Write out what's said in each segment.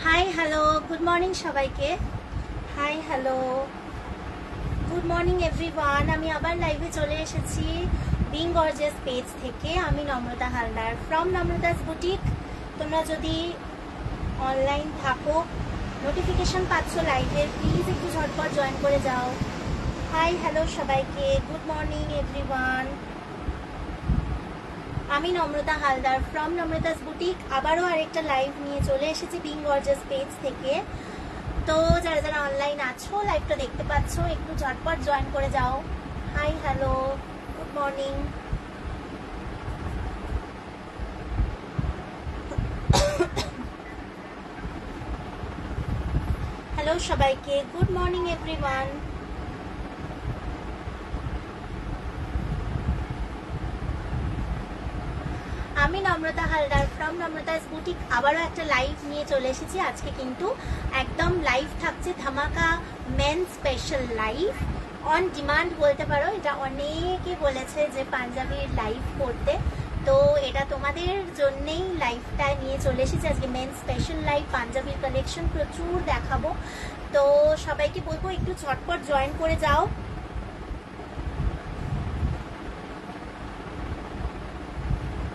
Hi hello good morning সবাইকে। Hi hello good morning everyone. আমি আবার লাইভে চলে এসেছি বিং গর্জিয়াস পেজ থেকে। আমি নম্রতা হালদার ফ্রম নম্রতাস বুটিক। তোমরা যদি অনলাইন থাকো, নোটিফিকেশন পাচ্ছ লাইভের, প্লিজ একটু ঝটপট জয়েন করে যাও। হাই হ্যালো সবাইকে, গুড মর্নিং এভরিওয়ান। আমি নম্রতা হালদার ফ্রম নম্রতাস বুটিক আবারও আরেকটা লাইভ নিয়ে চলে এসেছি বিং গর্জিয়াস পেজ থেকে। তো যারা যারা অনলাইন আছো, লাইভটা দেখতে পাচ্ছ, একটু ঝটপট জয়েন করে যাও। Hi hello good morning. Hello সবাইকে, গুড মর্নিং এভরিওয়ান। আমি নম্রতা হালদার ফ্রম নম্রতাস বুটিক আবারও একটা লাইভ নিয়ে চলে এসেছি। আজকে কিন্তু একদম লাইভ থাকছে, ধামাকা men special live, on demand বলতে পারো। এটা অনেকে বলেছে যে পাঞ্জাবির লাইভ করতে, তো এটা তোমাদের জন্যেই লাইভটা নিয়ে চলে এসেছি আজকে। মেন স্পেশাল লাইভ, পাঞ্জাবির কালেকশন প্রচুর দেখাবো। তো সবাইকে বলবো একটু ঝটপট জয়েন করে যাও।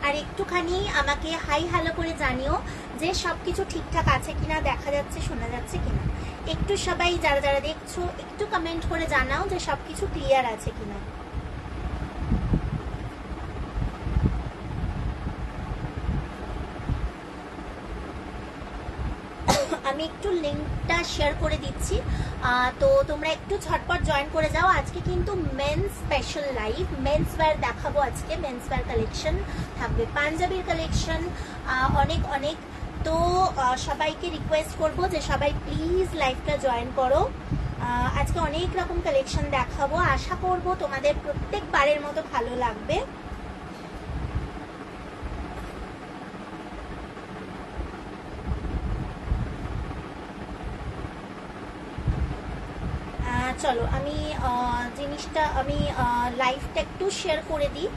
আর একটুখানি আমাকে হাই হ্যালো করে জানিও যে সবকিছু ঠিকঠাক আছে কিনা, দেখা যাচ্ছে শোনা যাচ্ছে কিনা। একটু সবাই যারা যারা দেখছো একটু কমেন্ট করে জানাও যে সবকিছু ক্লিয়ার আছে কিনা। আমি একটু লিঙ্কটা শেয়ার করে দিচ্ছি, তো তোমরা একটু ঝটপট জয়েন করে যাও। আজকে কিন্তু men's special live, men's wear দেখাবো আজকে। মেন্স ওয়্যার কালেকশন থাকবে, পাঞ্জাবির কালেকশন অনেক অনেক। তো সবাইকে রিকোয়েস্ট করব যে সবাই প্লিজ লাইভটা জয়েন করো। আজকে অনেক রকম কালেকশন দেখাবো, আশা করব তোমাদের প্রত্যেকবারের মতো ভালো লাগবে। চলো আমি জিনিসটা আমি লাইভটা একটু শেয়ার করে দিই,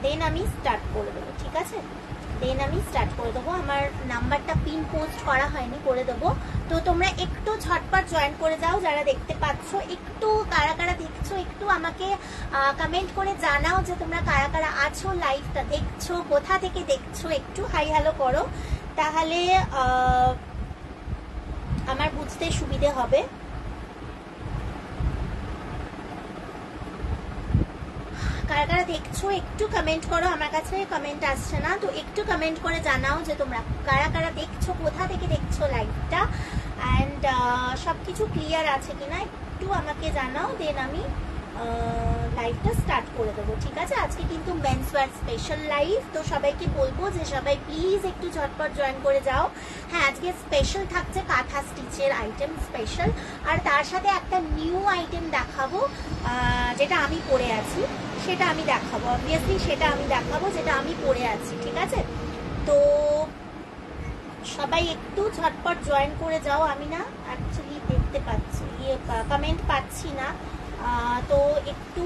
দেন আমি স্টার্ট করে দেবো, ঠিক আছে? দেন আমি স্টার্ট করে দেবো। আমার নাম্বারটা পিন পোস্ট করা হয়নি, করে দেবো। তো তোমরা একটু ঝটপট জয়েন করে যাও যারা দেখতে পাচ্ছ। একটু কারা কারা দেখছো একটু আমাকে কমেন্ট করে জানাও যে তোমরা কারা কারা আছো, লাইভটা দেখছো, কোথা থেকে দেখছো, একটু হাই হ্যালো করো, তাহলে আমার বুঝতে সুবিধে হবে। কারা কারা দেখছো একটু কমেন্ট করো, আমার কাছে কমেন্ট আসছে না, তো একটু কমেন্ট করে জানাও যে তোমরা কারা কারা দেখছো, কোথা থেকে দেখছো লাইভটা, অ্যান্ড সবকিছু ক্লিয়ার আছে কিনা একটু আমাকে জানাও, দেন আমি লাইভটা স্টার্ট করে দেবো, ঠিক আছে? আজকে কিন্তু মেন্স ওয়্যার স্পেশাল লাইভ, তো সবাইকে বলবো যে সবাই প্লিজ একটু ঝটপট জয়েন করে যাও। হ্যাঁ, আজকে স্পেশাল থাকছে কাঁথা স্টিচের আইটেম স্পেশাল, আর তার সাথে একটা নিউ আইটেম দেখাবো যেটা আমি পরে আছি, সেটা আমি দেখাবো। অবভিয়াসলি সেটা আমি দেখাবো যেটা আমি পরে আছি, ঠিক আছে? তো সবাই একটু ঝটপট জয়েন করে যাও। আমি না অ্যাকচুয়ালি দেখতে পাচ্ছি কমেন্ট পাচ্ছি না, তো একটু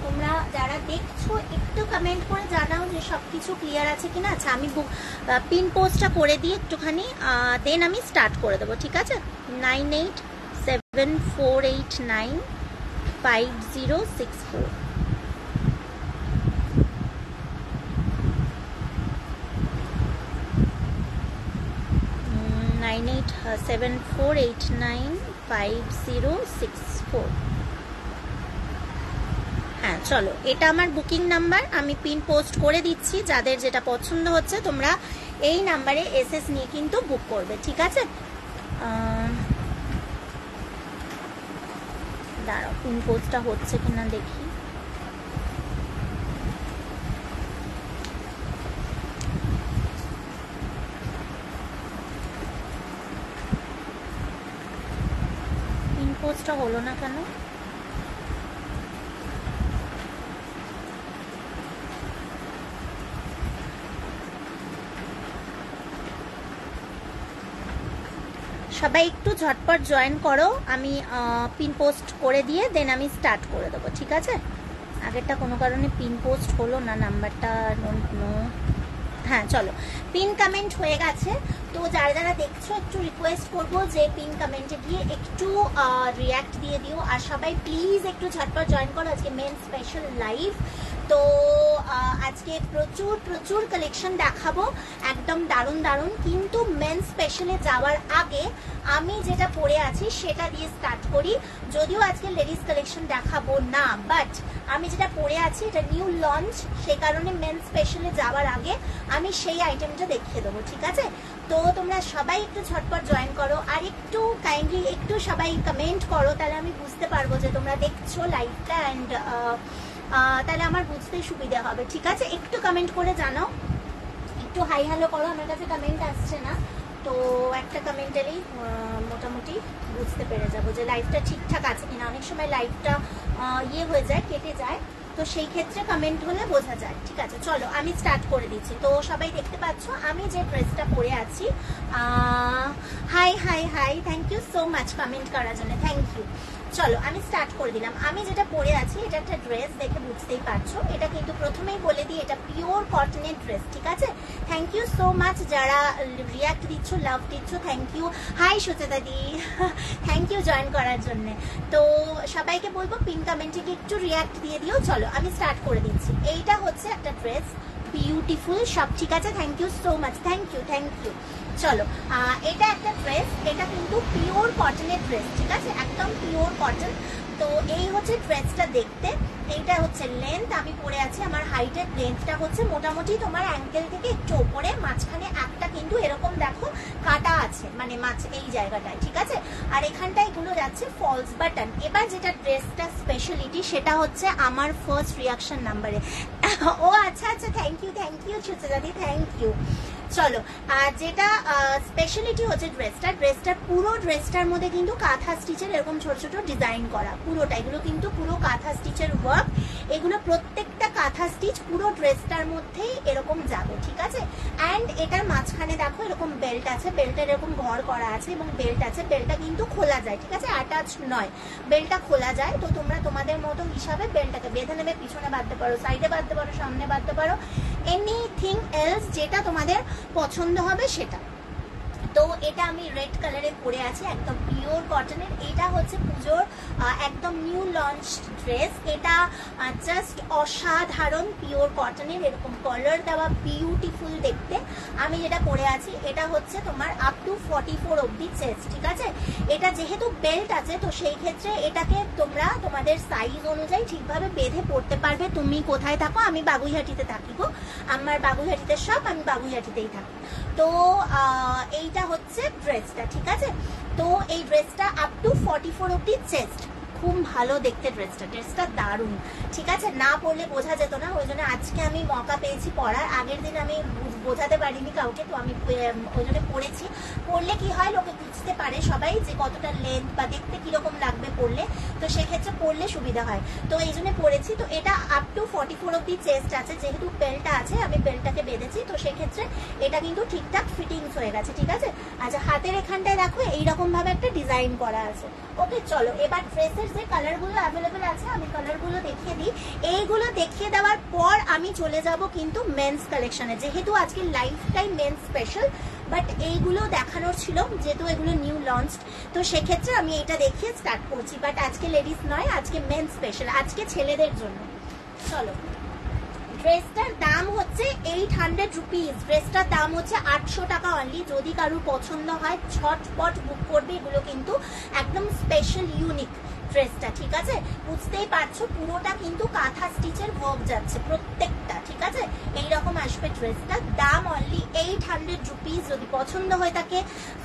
তোমরা যারা দেখছো একটু কমেন্ট করে জানাও যে সবকিছু ক্লিয়ার আছে কিনা। আচ্ছা, আমি পিন পোস্টটা করে দিই একটুখানি, দেন আমি স্টার্ট করে দেবো, ঠিক আছে? 9874895064। নাইন 9874895064। হ্যাঁ চলো, এটা আমার বুকিং নাম্বার, আমি পিন পোস্ট করে দিচ্ছি। যাদের যেটা পছন্দ হচ্ছে তোমরা এই নাম্বারে এসএস নিয়ে কিন্তু বুক করবে, ঠিক আছে? দাঁড়াও, পিন পোস্টটা হচ্ছে কিনা দেখি। পিন পোস্টটা হলো না কেন? সবাই একটু ঝটপট জয়েন করো, আমি পিন পোস্ট করে দিয়ে দেন আমি স্টার্ট করে দেবো, ঠিক আছে? আগেরটা কোনো কারণে পিন পোস্ট হলো না, নাম্বারটা নো হ্যাঁ চলো, পিন কমেন্ট হয়ে গেছে। তো যারা যারা দেখছো একটু রিকোয়েস্ট করবো যে পিন কমেন্টে গিয়ে একটু রিয়াক্ট দিয়ে দিও। আর সবাই প্লিজ একটু ঝটপট জয়েন করো, আজকে মেন স্পেশাল লাইভ। তো আজকে প্রচুর প্রচুর কালেকশন দেখাবো, একদম দারুণ দারুণ। কিন্তু মেন স্পেশালে যাওয়ার আগে আমি যেটা পরে আছি সেটা দিয়ে স্টার্ট করি। যদিও আজকে লেডিস কালেকশন দেখাবো না, বাট আমি যেটা পরে আছি এটা নিউ লঞ্চ, সেই কারণে মেন স্পেশালে যাওয়ার আগে আমি সেই আইটেমটা দেখিয়ে দেবো, ঠিক আছে? তো তোমরা সবাই একটু ঝটপট জয়েন করো, আর একটু কাইন্ডলি একটু সবাই কমেন্ট করো, তাহলে আমি বুঝতে পারবো যে তোমরা দেখছো লাইভটা, অ্যান্ড তাহলে আমার বুঝতে সুবিধা হবে, ঠিক আছে? একটু কমেন্ট করে জানাও, একটু হাই হ্যালো করো, আমার কাছে কমেন্ট আসছে না। তো একটা কমেন্ট এলেই মোটামুটি বুঝতে পেরে যাবো যে লাইভটা ঠিকঠাক আছে কিনা। অনেক সময় লাইভটা ইয়ে হয়ে যায়, কেটে যায়, তো সেই ক্ষেত্রে কমেন্ট হলে বোঝা যায়, ঠিক আছে? চলো আমি স্টার্ট করে দিচ্ছি। তো সবাই দেখতে পাচ্ছ আমি যে ড্রেসটা পরে আছি। Hi hi hi, thank you so much comment করার জন্য, থ্যাংক ইউ। চলো আমি স্টার্ট করে দিলাম। আমি যেটা পরে আছি এটা একটা ড্রেস, দেখে বুঝতেই পারছো। এটা কিন্তু প্রথমেই বলে দিই এটা পিওর কটনের ড্রেস, ঠিক আছে? থ্যাংক ইউ সো মাচ যারা রিয়াক্ট দিচ্ছ, লাভ দিচ্ছ, থ্যাংক ইউ। হাই সুচেতা দি, থ্যাংক ইউ জয়েন করার জন্য। তো সবাইকে বলবো পিন কমেন্টে একটু রিয়াক্ট দিয়ে দিও। চলো আমি স্টার্ট করে দিচ্ছি। এইটা হচ্ছে একটা ড্রেস, বিউটিফুল সব, ঠিক আছে? Thank you so much, thank you thank you. চলো এটা একটা ড্রেস, এটা কিন্তু পিওর কটনের ড্রেস, ঠিক আছে? একদম পিওর কটন। তো এই হচ্ছে ড্রেসটা দেখতে। এইটা হচ্ছে লেন্থ, আমি পরে আছি, আমার হাইটের লেন্থটা হচ্ছে মোটামুটি তোমার অ্যাঙ্কেল থেকে একটু ওপরে, মাঝখানে একটা কিন্তু এরকম দেখো কাটা আছে, মানে মাছ এই জায়গাটায়, ঠিক আছে? আর এখানটায় এগুলো যাচ্ছে ফলস বাটন। এবার যেটা ড্রেসটা স্পেশালিটি সেটা হচ্ছে আমার ফার্স্ট রিয়াকশন নাম্বারে। ও আচ্ছা আচ্ছা, থ্যাংক ইউ সুচেতাদি, থ্যাংক ইউ। চলো, আর যেটা স্পেশালিটি হচ্ছে ড্রেসটার পুরো ড্রেসটার মধ্যে কিন্তু কাঁথা স্টিচের এরকম ছোট ছোট ডিজাইন করা, পুরোটা এগুলো কিন্তু পুরো কাঁথা স্টিচের ওয়ার্ক। এগুলো প্রত্যেকটা কাঁথা স্টিচ পুরো ড্রেসটার মধ্যেই এরকম যাবে, ঠিক আছে? অ্যান্ড এটার মাঝখানে দেখো এরকম বেল্ট আছে, বেল্টের এরকম ঘর করা আছে এবং বেল্ট আছে। বেল্টটা কিন্তু খোলা যায়, ঠিক আছে? অ্যাটাচ নয়, বেল্টটা খোলা যায়। তো তোমরা তোমাদের মতো হিসাবে বেল্টটাকে বেঁধে নেবে, পিছনে বাঁধতে পারো, সাইডে বাঁধতে পারো, সামনে বাঁধতে পারো, এনিথিং এলস যেটা তোমাদের পছন্দ হবে সেটা। তো এটা আমি রেড কালারে পরে আছি, একদম পিওর কটনের। এটা হচ্ছে পুজোর একদম নিউ লঞ্চ ড্রেস। এটা জাস্ট অসাধারণ পিওর কটনের, এরকম কলার দেওয়া, বিউটিফুল দেখতে। আমি যেটা পরে আছি এটা হচ্ছে তোমার আপ টু 44 অব্দি চেস্ট, ঠিক আছে? এটা যেহেতু বেল্ট আছে তো সেই ক্ষেত্রে এটাকে তোমরা তোমাদের সাইজ অনুযায়ী ঠিকভাবে বেঁধে পড়তে পারবে। তুমি কোথায় থাকো? আমি বাগুইহাটিতে থাকি গো, আমার বাগুইহাটিতে সব, আমি বাগুইহাটিতেই থাকি। তো এইটা হচ্ছে ড্রেসটা, ঠিক আছে? তো এই ড্রেসটা আপ টু 44 অব্দি চেস্ট, খুব ভালো দেখতে ড্রেসটা দারুণ, ঠিক আছে? না পরলে বোঝা যেত না, ওই জন্য আজকে আমি মৌকা পেয়েছি পরার। আগের দিন আমি বোঝাতে পারিনি কাউকে, তো আমি ওই জন্য পরেছি। পরলে কি হয়, লোকে বুঝতে পারে সবাই যে কতটা লেন্থ বা দেখতে কিরকম লাগবে পরলে, তো সেক্ষেত্রে পরলে সুবিধা হয়, তো এই জন্য পরেছি। তো এটা আপ টু 44 অব্দি চেস্ট আছে, যেহেতু বেল্টটা আছে আমি বেল্টটাকে বেঁধেছি, তো সেক্ষেত্রে এটা কিন্তু ঠিকঠাক ফিটিংস হয়ে গেছে, ঠিক আছে? আচ্ছা, হাতের এখানটায় দেখো এইরকম ভাবে একটা ডিজাইন করা আছে। ওকে, চলো এবার ড্রেসের যে কালারগুলো অ্যাভেলেবেল আছে আমি কালারগুলো দেখিয়ে দিই। এইগুলো দেখিয়ে দেওয়ার পর আমি চলে যাব কিন্তু মেন্স কালেকশনে, যেহেতু আজকে লাইফটাই মেন্স স্পেশাল, বাট এইগুলো দেখানোর ছিল যেহেতু এগুলো নিউ লঞ্চ, তো সেক্ষেত্রে আমি এটা দেখিয়ে স্টার্ট করছি। বাট আজকে লেডিস নয়, আজকে মেন্স স্পেশাল, আজকে ছেলেদের জন্য। চলো, ড্রেসটার দাম হচ্ছে 800 রুপিস, ড্রেসটার দাম হচ্ছে 800 টাকা অনলি। যদি কারোর পছন্দ হয় ঝটপট বুক করবে, এগুলো কিন্তু একদম স্পেশাল ইউনিক ড্রেসটা, ঠিক আছে? বুঝতেই পারছো পুরোটা কিন্তু কাঁথা স্টিচের ওয়ার্ক যাচ্ছে প্রত্যেকটা, ঠিক আছে? এইরকম আসবে ড্রেসটা, দাম অনলি 800 রুপিস। যদি পছন্দ হয়ে থাকে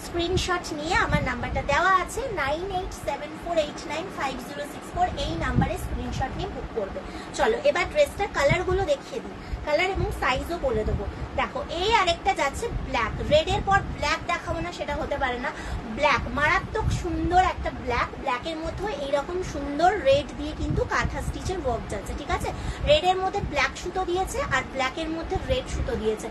স্ক্রিনশট নিয়ে আমার নাম্বারটা দেওয়া আছে 9874895064, এই নাম্বারে স্ক্রিনশট নিয়ে বুক করবে। চলো এবার ড্রেসটার কালারগুলো দেখিয়ে দিই, কালার এবং সাইজও বলে দেবো। দেখো এই আরেকটা যাচ্ছে ব্ল্যাক, রেডের পর ব্ল্যাক দেখাবো না সেটা হতে পারে না। ব্ল্যাক মারাত্মক সুন্দর একটা ব্ল্যাক, ব্ল্যাকের মধ্যে এইরকম সুন্দর রেড দিয়ে কিন্তু কাঁথা স্টিচের ওয়ার্ক যাচ্ছে, ঠিক আছে? রেডের মধ্যে ব্ল্যাক সুতো দিয়েছে আর ব্ল্যাকের মধ্যে রেড সুতো দিয়েছে,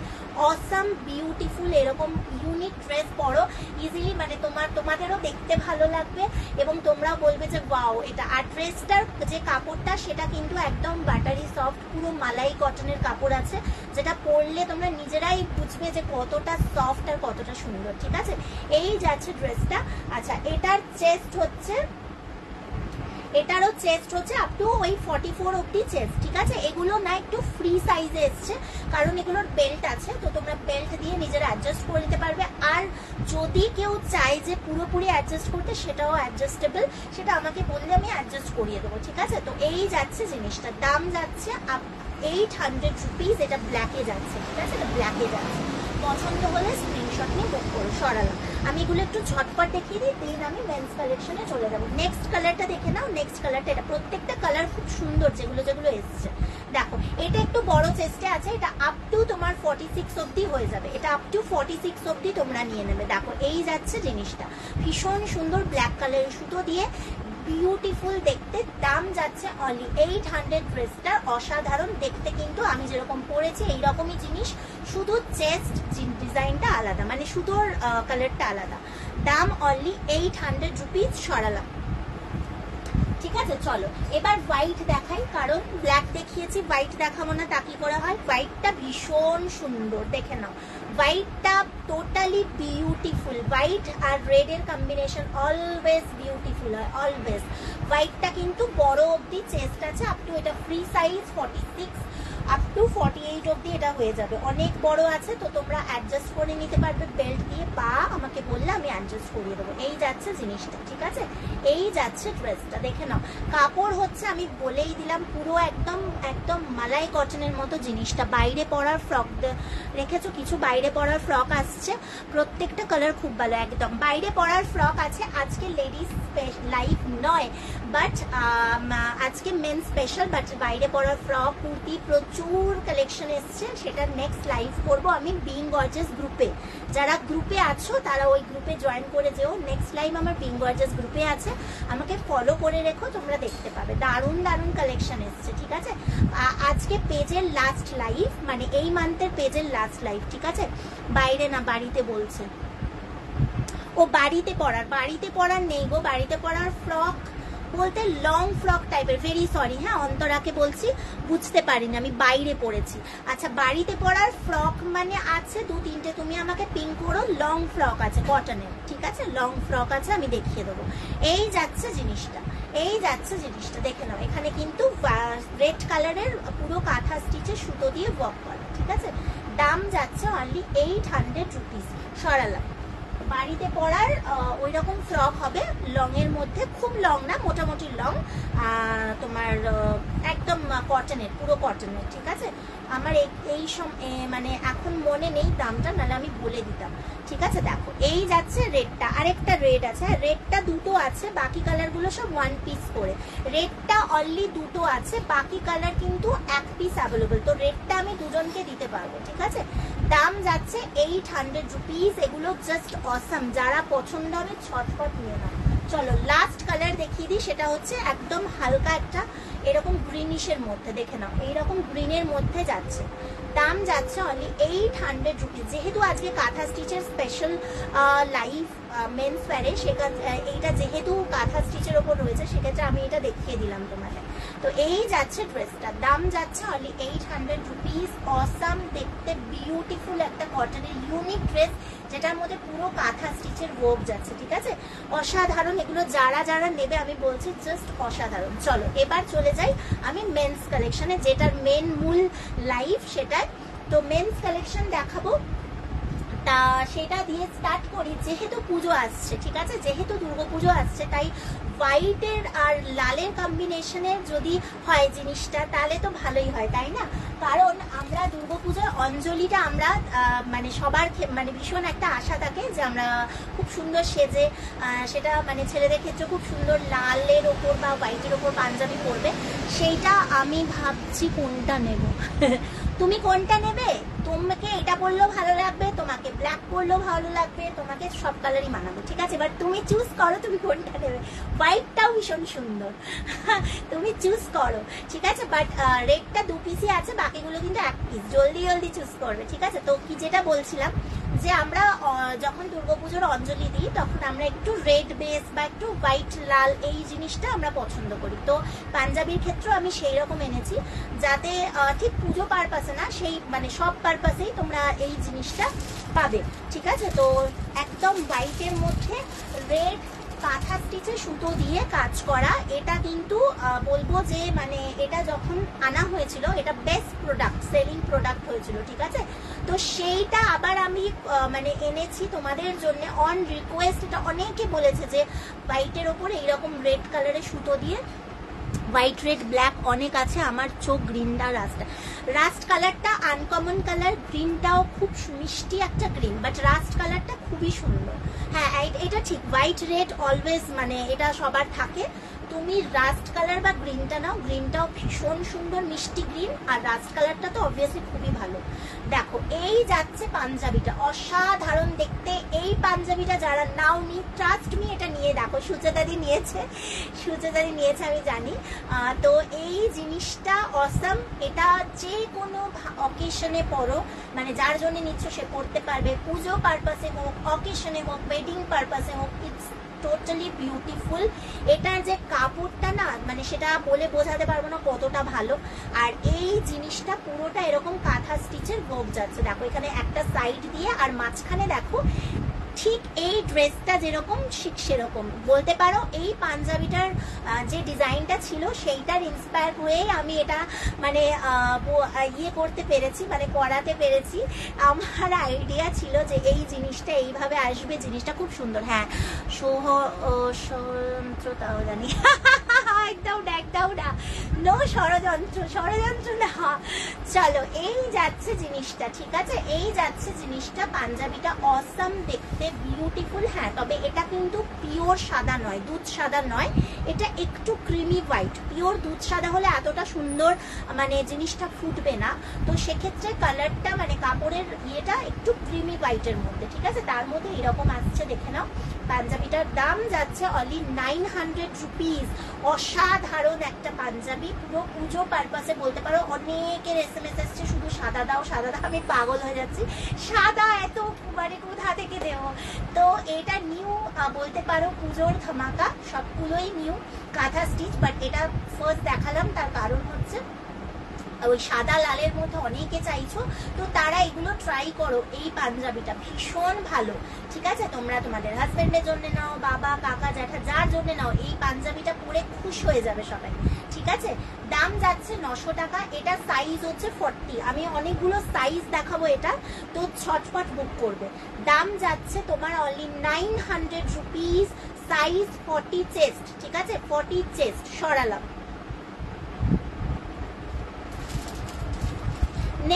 অসাম একদম বিউটিফুল এরকম ইউনিক ড্রেস পরো ইজিলি, মানে তোমাদেরও দেখতে ভালো লাগবে এবং তোমরাও বলবে যে ওয়াও এটা। আর ড্রেসটার যে কাপড়টা সেটা কিন্তু একদম বাটারি সফট, পুরো মালাই কটনের কাপড় আছে, যেটা পরলে তোমরা নিজেরাই বুঝবে যে কতটা সফট আর কতটা সুন্দর। ঠিক আছে, এই যাচ্ছে ড্রেসটা। আচ্ছা, এটারও চেস্ট হচ্ছে আপ টু ওই 44 অব্দি চেস্ট। ঠিক আছে, এগুলো না একটু ফ্রি সাইজে এসছে, কারণ এগুলোর বেল্ট আছে, তো তোমরা বেল্ট দিয়ে নিজেরা অ্যাডজাস্ট করে নিতে পারবে। আর যদি কেউ চায় যে পুরোপুরি অ্যাডজাস্ট করতে, সেটাও অ্যাডজাস্টেবল, সেটা আমাকে বললে আমি অ্যাডজাস্ট করিয়ে দেবো। ঠিক আছে, তো এই যাচ্ছে জিনিসটা, দাম যাচ্ছে 800 রুপিস। এটা ব্ল্যাকে যাচ্ছে। ঠিক আছে, এটা ব্ল্যাকে যাচ্ছে। পছন্দ হলে স্ক্রিনশট নিয়ে বুক করো। সরালাম, আমি এগুলো একটু ঝটপট দেখিয়ে দিই, দেন আমি মেন্স কালেকশনে চলে যাবো। নেক্সট কালারটা দেখে নাও। নেক্সট কালারটা এটা, প্রত্যেকটা কালার খুব সুন্দর যেগুলো যেগুলো এসছে। দেখো, এটা একটু বড় চেস্টে আছে, এটা আপ টু তোমার 46 অব্দি হয়ে যাবে। এটা আপ টু 46 অব্দি তোমরা নিয়ে নেবে। দেখো, এই যাচ্ছে জিনিসটা, ভীষণ সুন্দর ব্ল্যাক কালারের সুতো দিয়ে, বিউটিফুল দেখতে। দাম যাচ্ছে অনলি 800। ড্রেসটার অসাধারণ দেখতে, কিন্তু আমি যেরকম পরেছি এইরকমই জিনিস, শুধু চেস্ট ডিজাইনটা আলাদা, মানে সুতোর কালারটা আলাদা। দাম অনলি 800 রুপিস। সরালাম। ঠিক আছে, চলো এবার হোয়াইট দেখাই, কারণ ব্ল্যাক দেখিয়েছি, হোয়াইট দেখাবো না তা কি করে হয়। হোয়াইটটা ভীষণ সুন্দর, দেখে নাও। হোয়াইটটা টোটালি বিউটিফুল। হোয়াইট আর রেড এর কম্বিনেশন অলওয়েজ বিউটিফুল হয়, অলওয়েজ। হোয়াইটটা কিন্তু বড় অব্দি চেস্ট আছে, আপ টু এটা ফ্রি সাইজ 46 আপ টু 48 অব্দি এটা হয়ে যাবে। অনেক বড় আছে, তো তোমরা অ্যাডজাস্ট করে নিতে পারবে বেল্ট দিয়ে, বা আমাকে বললে আমি অ্যাডজাস্ট করিয়ে দেবো। এই যাচ্ছে জিনিসটা। ঠিক আছে, এই যাচ্ছে ড্রেসটা, দেখে নাও। কাপড় হচ্ছে আমি বলেই দিলাম, পুরো একদম একদম মালাই কটনের মতো জিনিসটা। বাইরে পরার ফ্রক রেখেছো, কিছু বাইরে পরার ফ্রক আসছে, প্রত্যেকটা কালার খুব ভালো। একদম বাইরে পরার ফ্রক আছে। আজকে লেডিস লাইভ নয়, বাট আজকে মেন স্পেশাল, বাট বাইরে পরার ফ্রক কুর্তি প্রচুর কালেকশন এসছে। সেটা নেক্সট লাইভ করবো আমি বিং গর্জিয়াস গ্রুপে। যারা গ্রুপে আছো তারা ওই গ্রুপে জয়েন করে যেও। নেক্সট লাইভ আমার বিং গর্জিয়াস গ্রুপে আছে, আমাকে ফলো করে রেখো, তোমরা দেখতে পাবে। দারুণ দারুণ কালেকশন এসছে। ঠিক আছে, আজকে পেজের লাস্ট লাইভ, মানে এই মান্থের পেজের লাস্ট লাইভ। ঠিক আছে, বাইরে না, বাড়িতে বলছে। ও বাড়িতে পরার নেই গো। বাড়িতে পরার ফ্রক বলতে লং ফ্রক টাইপের, ভেরি সরি, হ্যাঁ অন্তরাকে বলছি, বুঝতে পারিনি, আমি বাইরে পড়েছি। আচ্ছা, বাড়িতে পরার ফ্রক মানে আছে 2-3টে, তুমি আমাকে পিং করো। লং ফ্রক আছে কটনের। ঠিক আছে, লং ফ্রক আছে, আমি দেখিয়ে দেবো। এই যাচ্ছে জিনিসটা, এই যাচ্ছে জিনিসটা, দেখে নাও। এখানে কিন্তু রেড কালারের পুরো কাঁথা স্টিচের সুতো দিয়ে ওয়ার্ক করা। ঠিক আছে, দাম যাচ্ছে অনলি 800 রুপিস। সরালাম। বাড়িতে পরার ওই রকম ফ্রক হবে, লং এর মধ্যে, খুব লং না, মোটামুটি লং, তোমার একদম কটনের, পুরো কটনের। ঠিক আছে, আমার এই মানে এখন মনে নেই দামটা, নাহলে আমি বলে দিতাম। ঠিক আছে, দেখো এই যাচ্ছে রেডটা, আরেকটা রেড আছে, রেডটা দুটো আছে, বাকি কালারগুলো সব 1 পিস করে। রেডটা অনলি দুটো আছে, বাকি কালার কিন্তু 1 পিস অ্যাভেলেবল, তো রেডটা আমি দুজনকে দিতে পারবো। ঠিক আছে, দাম যাচ্ছে 800 রুপিস। এগুলো জাস্ট অসাম, যারা পছন্দ হবে ছটফট নিয়ে নাও। চলো লাস্ট কালার দেখিয়ে দিই, সেটা হচ্ছে একদম হালকা একটা এরকম গ্রিনিশের মধ্যে, দেখে নাও, এইরকম গ্রিনের মধ্যে যাচ্ছে। দাম যাচ্ছে অনলি 800 রুপিস। যেহেতু আজকে কাঁথা স্টিচের স্পেশাল লাইভ মেন্স ওয়্যারে, এইটা যেহেতু কাঁথা স্টিচের ওপর রয়েছে, সেক্ষেত্রে আমি এটা দেখিয়ে দিলাম তোমাকে। তো এই যাচ্ছে ড্রেসটা, দাম যাচ্ছে অনলি 800 রুপিস। অসাম দেখতে, বিউটিফুল একটা কটনের ইউনিক ড্রেস, যেটার মধ্যে পুরো কাঁথা স্টিচের ওয়ার্ক যাচ্ছে। ঠিক আছে, অসাধারণ। এগুলো যারা যারা নেবে আমি বলছি জাস্ট অসাধারণ। চলো এবার চলে যাই আমি মেন্স কালেকশনে, যেটার মেন মূল লাইভ সেটাই। তো মেন্স কালেকশন দেখাবো, তা সেটা দিয়ে স্টার্ট করি। যেহেতু পুজো আসছে, ঠিক আছে, যেহেতু দুর্গাপুজো আসছে, তাই হোয়াইটের আর লালের কম্বিনেশনের যদি হয় জিনিসটা, তাহলে তো ভালোই হয়, তাই না? কারণ আমরা দুর্গাপুজোর অঞ্জলিটা আমরা মানে সবার মানে ভীষণ একটা আশা থাকে যে আমরা খুব সুন্দর সেজে, সেটা মানে ছেলেদের ক্ষেত্রে খুব সুন্দর লালের ওপর বা হোয়াইটের ওপর পাঞ্জাবি পরবে। সেইটা আমি ভাবছি কোনটা নেব। তুমি কোনটা নেবে? তোমাকে এটা পরলেও ভালো লাগবে, তোমাকে ব্ল্যাক পরলেও ভালো লাগবে, তোমাকে সব কালারই মানাবে, ঠিক আছে? এবার তুমি চুজ করো তুমি কোনটা নেবে। হোয়াইটটাও ভীষণ সুন্দর, তুমি চুজ করো, ঠিক আছে? বাট রেডটা 2 পিসই আছে, বাকিগুলো কিন্তু 1 পিস। জলদি জলদি চুজ করবে, ঠিক আছে? তো কি যেটা বলছিলাম যে আমরা যখন দুর্গাপুজোর অঞ্জলি দিই তখন আমরা একটু রেড বেস বা একটু হোয়াইট লাল এই জিনিসটা আমরা পছন্দ করি। তো পাঞ্জাবির ক্ষেত্রেও আমি সেই রকম এনেছি যাতে ঠিক পুজো পারপাসে না, সেই মানে সব পারপাসেই তোমরা এই জিনিসটা পাবে, ঠিক আছে? তো একদম হোয়াইটের মধ্যে রেড কাঁথা স্টিচে সুতো দিয়ে কাজ করা, এটা কিন্তু বলবো যে মানে এটা যখন আনা হয়েছিল এটা বেস্ট প্রোডাক্ট, সেলিং প্রোডাক্ট হয়েছিল, ঠিক আছে? তো সেইটা আবার আমি মানে এনেছি তোমাদের জন্য অন রিকোয়েস্ট। এটা অনেকে বলেছে যে হোয়াইটের ওপরে এইরকম রেড কালারের সুতো দিয়ে, হোয়াইট রেড ব্ল্যাক অনেক আছে, আমার চোখ গ্রিনটা রাস্ট কালারটা আনকমন কালার, গ্রিনটাও খুব মিষ্টি একটা গ্রিন, বাট রাস্ট কালারটা খুবই সুন্দর। হ্যাঁ এটা ঠিক, হোয়াইট রেড অলওয়েজ মানে এটা সবার থাকে। তুমি রাস্ট কালার বা গ্রিনটা নাও, গ্রিনটাও ভীষণ সুন্দর মিষ্টি গ্রিন, আর রাস্ট কালারটা তো অবভিয়াসলি খুবই ভালো। দেখো এই যাচ্ছে পাঞ্জাবিটা, অসাধারণ দেখতে। এই পাঞ্জাবিটা যারা নাও নি, ট্রাস্ট মি, এটা নিয়ে দেখো, সুচেতাদি নিয়েছে, সুচেতাদি নিয়েছে আমি জানি। তো এই জিনিসটা অসাম, এটা যে কোনো অকেশনে পরো, মানে যার জন্য নিচ্ছ সে পড়তে পারবে, পুজো পারপাসে হোক, অকেশনে হোক, ওয়েডিং পারপাসে হোক, ইটস টোটালি বিউটিফুল। এটার যে কাপড়টা না মানে সেটা বলে বোঝাতে পারবো না কতটা ভালো। আর এই জিনিসটা পুরোটা এরকম কাঁথা স্টিচের ওয়ার্ক যাচ্ছে, দেখো এখানে একটা সাইড দিয়ে, আর মাঝখানে দেখো ঠিক এই ড্রেসটা যেরকম ঠিক সেরকম বলতে পারো। এই পাঞ্জাবিটার যে ডিজাইনটা ছিল সেইটার ইন্সপায়ার হয়েই আমি এটা মানে ইয়ে করতে পেরেছি, মানে করাতে পেরেছি। আমার আইডিয়া ছিল যে এই জিনিসটা এইভাবে আসবে, জিনিসটা খুব সুন্দর। হ্যাঁ ষড়যন্ত্রতাও জানি, একদম একদম না, নো ষড়যন্ত্র না। চলো এই যাচ্ছে জিনিসটা, ঠিক আছে? এই যাচ্ছে জিনিসটা, পাঞ্জাবিটা অসাম দেখতে, বিউটিফুল। হ্যাঁ তবে এটা কিন্তু পিওর সাদা নয়, দুধ সাদা নয়, এটা একটু ক্রিমি হোয়াইট। পিওর দুধ সাদা হলে এতটা সুন্দর মানে জিনিসটা ফুটবে না, তো সেক্ষেত্রে কালারটা মানে কাপড়ের ইয়েটা একটু ক্রিমি হোয়াইটের মধ্যে, ঠিক আছে? তার মধ্যে এরকম আসছে, দেখে নাও। পাঞ্জাবিটার দাম যাচ্ছে অনলি 900 রুপিস। অসাধারণ একটা পাঞ্জাবি, পুরো পুজো পারপাসে বলতে পারো। অনেকের SMS আসছে শুধু সাদা দাও সাদা দাও, আমি পাগল হয়ে যাচ্ছি, সাদা এত মানে কোথা থেকে দেবো? তো এটা নিউ বলতে পারো, পুজোর ধামাকা, সবগুলোই নিউ কাঁথা স্টিচ। বাট এটা ফার্স্ট দেখালাম, তার কারণ হচ্ছে ওই সাদা লালের মধ্যে অনেকে চাইছো, তো তারা এগুলো ট্রাই করো। এই পাঞ্জাবিটা ভীষণ ভালো, ঠিক আছে? তোমরা তোমাদের হাজবেন্ডের জন্য নাও, বাবা কাকা জ্যাঠা যার জন্য নাও, এই পাঞ্জাবিটা পরে খুশ হয়ে যাবে সবাই, ঠিক আছে? দাম যাচ্ছে 900 টাকা। এটা সাইজ হচ্ছে 40, আমি অনেকগুলো সাইজ দেখাবো এটা, তো ছটফট বুক করবে। দাম যাচ্ছে তোমার অনলি 900 রুপিস, সাইজ 40 চেস্ট, ঠিক আছে? 40 চেস্ট সরালাম।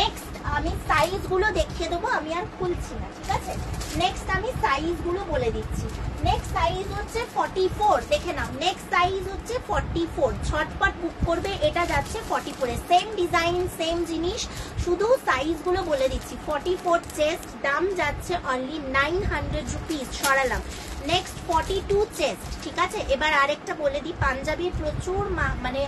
নেক্সট আমি সাইজ গুলো দেখিয়ে দেবো, আমি আর খুলছি না, ঠিক আছে? নেক্সট আমি সাইজ গুলো বলে দিচ্ছি। নেক্সট সাইজ হচ্ছে 44, দেখে নাও, নেক্সট সাইজ হচ্ছে 44, ছটপট বুক করবে। এটা যাচ্ছে 44, সেম ডিজাইন সেম জিনিস, শুধু সাইজ গুলো বলে দিচ্ছি। 44 চেস্ট, দাম যাচ্ছে অনলি 900 রুপিস, সরালাম। নেক্সট 42 চেস্ট, ঠিক আছে? এবার আরেকটা বলে দিই, পাঞ্জাবির প্রচুর মানে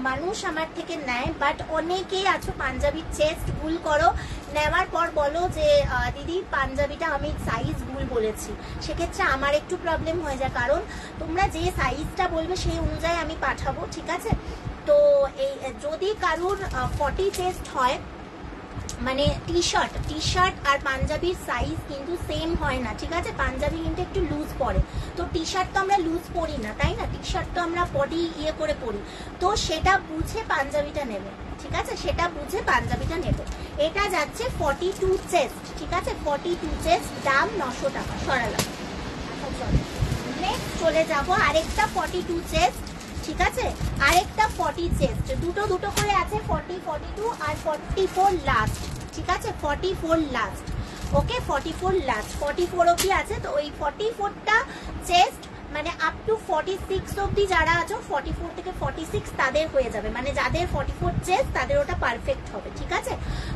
মানুষ আমার থেকে নেয়, বাট অনেকেই আছো পাঞ্জাবির চেস্ট ভুল করো, নেওয়ার পর বলো যে দিদি পাঞ্জাবিটা আমি সাইজ ভুল বলেছি। সেক্ষেত্রে আমার একটু প্রবলেম হয়ে যায়, কারণ তোমরা যে সাইজটা বলবে সেই অনুযায়ী আমি পাঠাবো, ঠিক আছে? তো এই যদি কারুর 40 চেস্ট হয়, মানে টি শার্ট আর পাঞ্জাবির সাইজ কিন্তু সেম হয় না, ঠিক আছে? পাঞ্জাবি কিন্তু একটু লুজ পরে, তো টি শার্ট তো আমরা লুজ পরি না, তাই না? টি শার্ট তো আমরা বডি ইয়ে করে পরি, তো সেটা বুঝে পাঞ্জাবিটা নেবে, ঠিক আছে? সেটা বুঝে পাঞ্জাবিটা নেবে। এটা যাচ্ছে 42 চেস্ট, ঠিক আছে? 42 চেস্ট, দাম 900 টাকা, সরালাম। আচ্ছা চলো নেক্সট চলে যাবো আরেকটা 42 চেস্ট, ঠিক আছে? আরেকটা 40 চেস্ট, দুটো করে আছে, 40, 42 আর 44 লাস্ট, ঠিক আছে? 44 লাস্ট, ওকে? 44 লাস্ট, 44 অবধি আছে। তো ওই 44টা চেস্ট মানে আপ টু 46 অবধি যারা আছো, 44 থেকে 46 তাদের হয়ে যাবে, মানে যাদের 44 চেস্ট তাদের ওটা পারফেক্ট হবে, ঠিক আছে।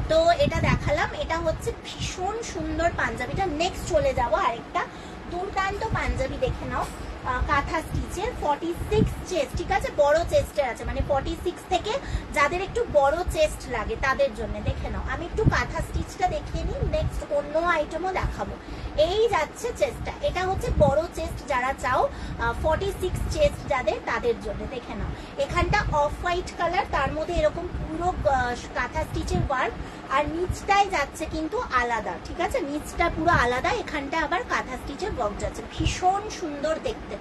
তো এটা দেখালাম, এটা হচ্ছে ভীষণ সুন্দর পাঞ্জাবিটা। নেক্সট চলে যাবো আরেকটা দুর্দান্ত পাঞ্জাবি, দেখে নাও, কাঁথা স্টিচের, 46 চেস্ট, ঠিক আছে, বড় চেস্টের আছে, মানে 46 থেকে যাদের একটু বড় চেস্ট লাগে তাদের জন্য। দেখে নাও, আমি একটু কাঁথা স্টিচটা দেখিয়ে নিই, নেক্সট অন্য আইটেমও দেখাবো। এই যাচ্ছে চেস্টটা, এটা হচ্ছে বড় চেস্ট যারা চাও, 46 চেস্ট যাদের তাদের জন্য। দেখে নাও, এখানটা অফ হোয়াইট কালার, তার মধ্যে এরকম পুরো কাঁথা স্টিচের ওয়ার্ক, আর নিচটাই যাচ্ছে কিন্তু আলাদা, ঠিক আছে, নিচটা পুরো আলাদা, এখানটা আবার কাঁথা স্টিচের ওয়ার্ক যাচ্ছে, ভীষণ সুন্দর দেখতে।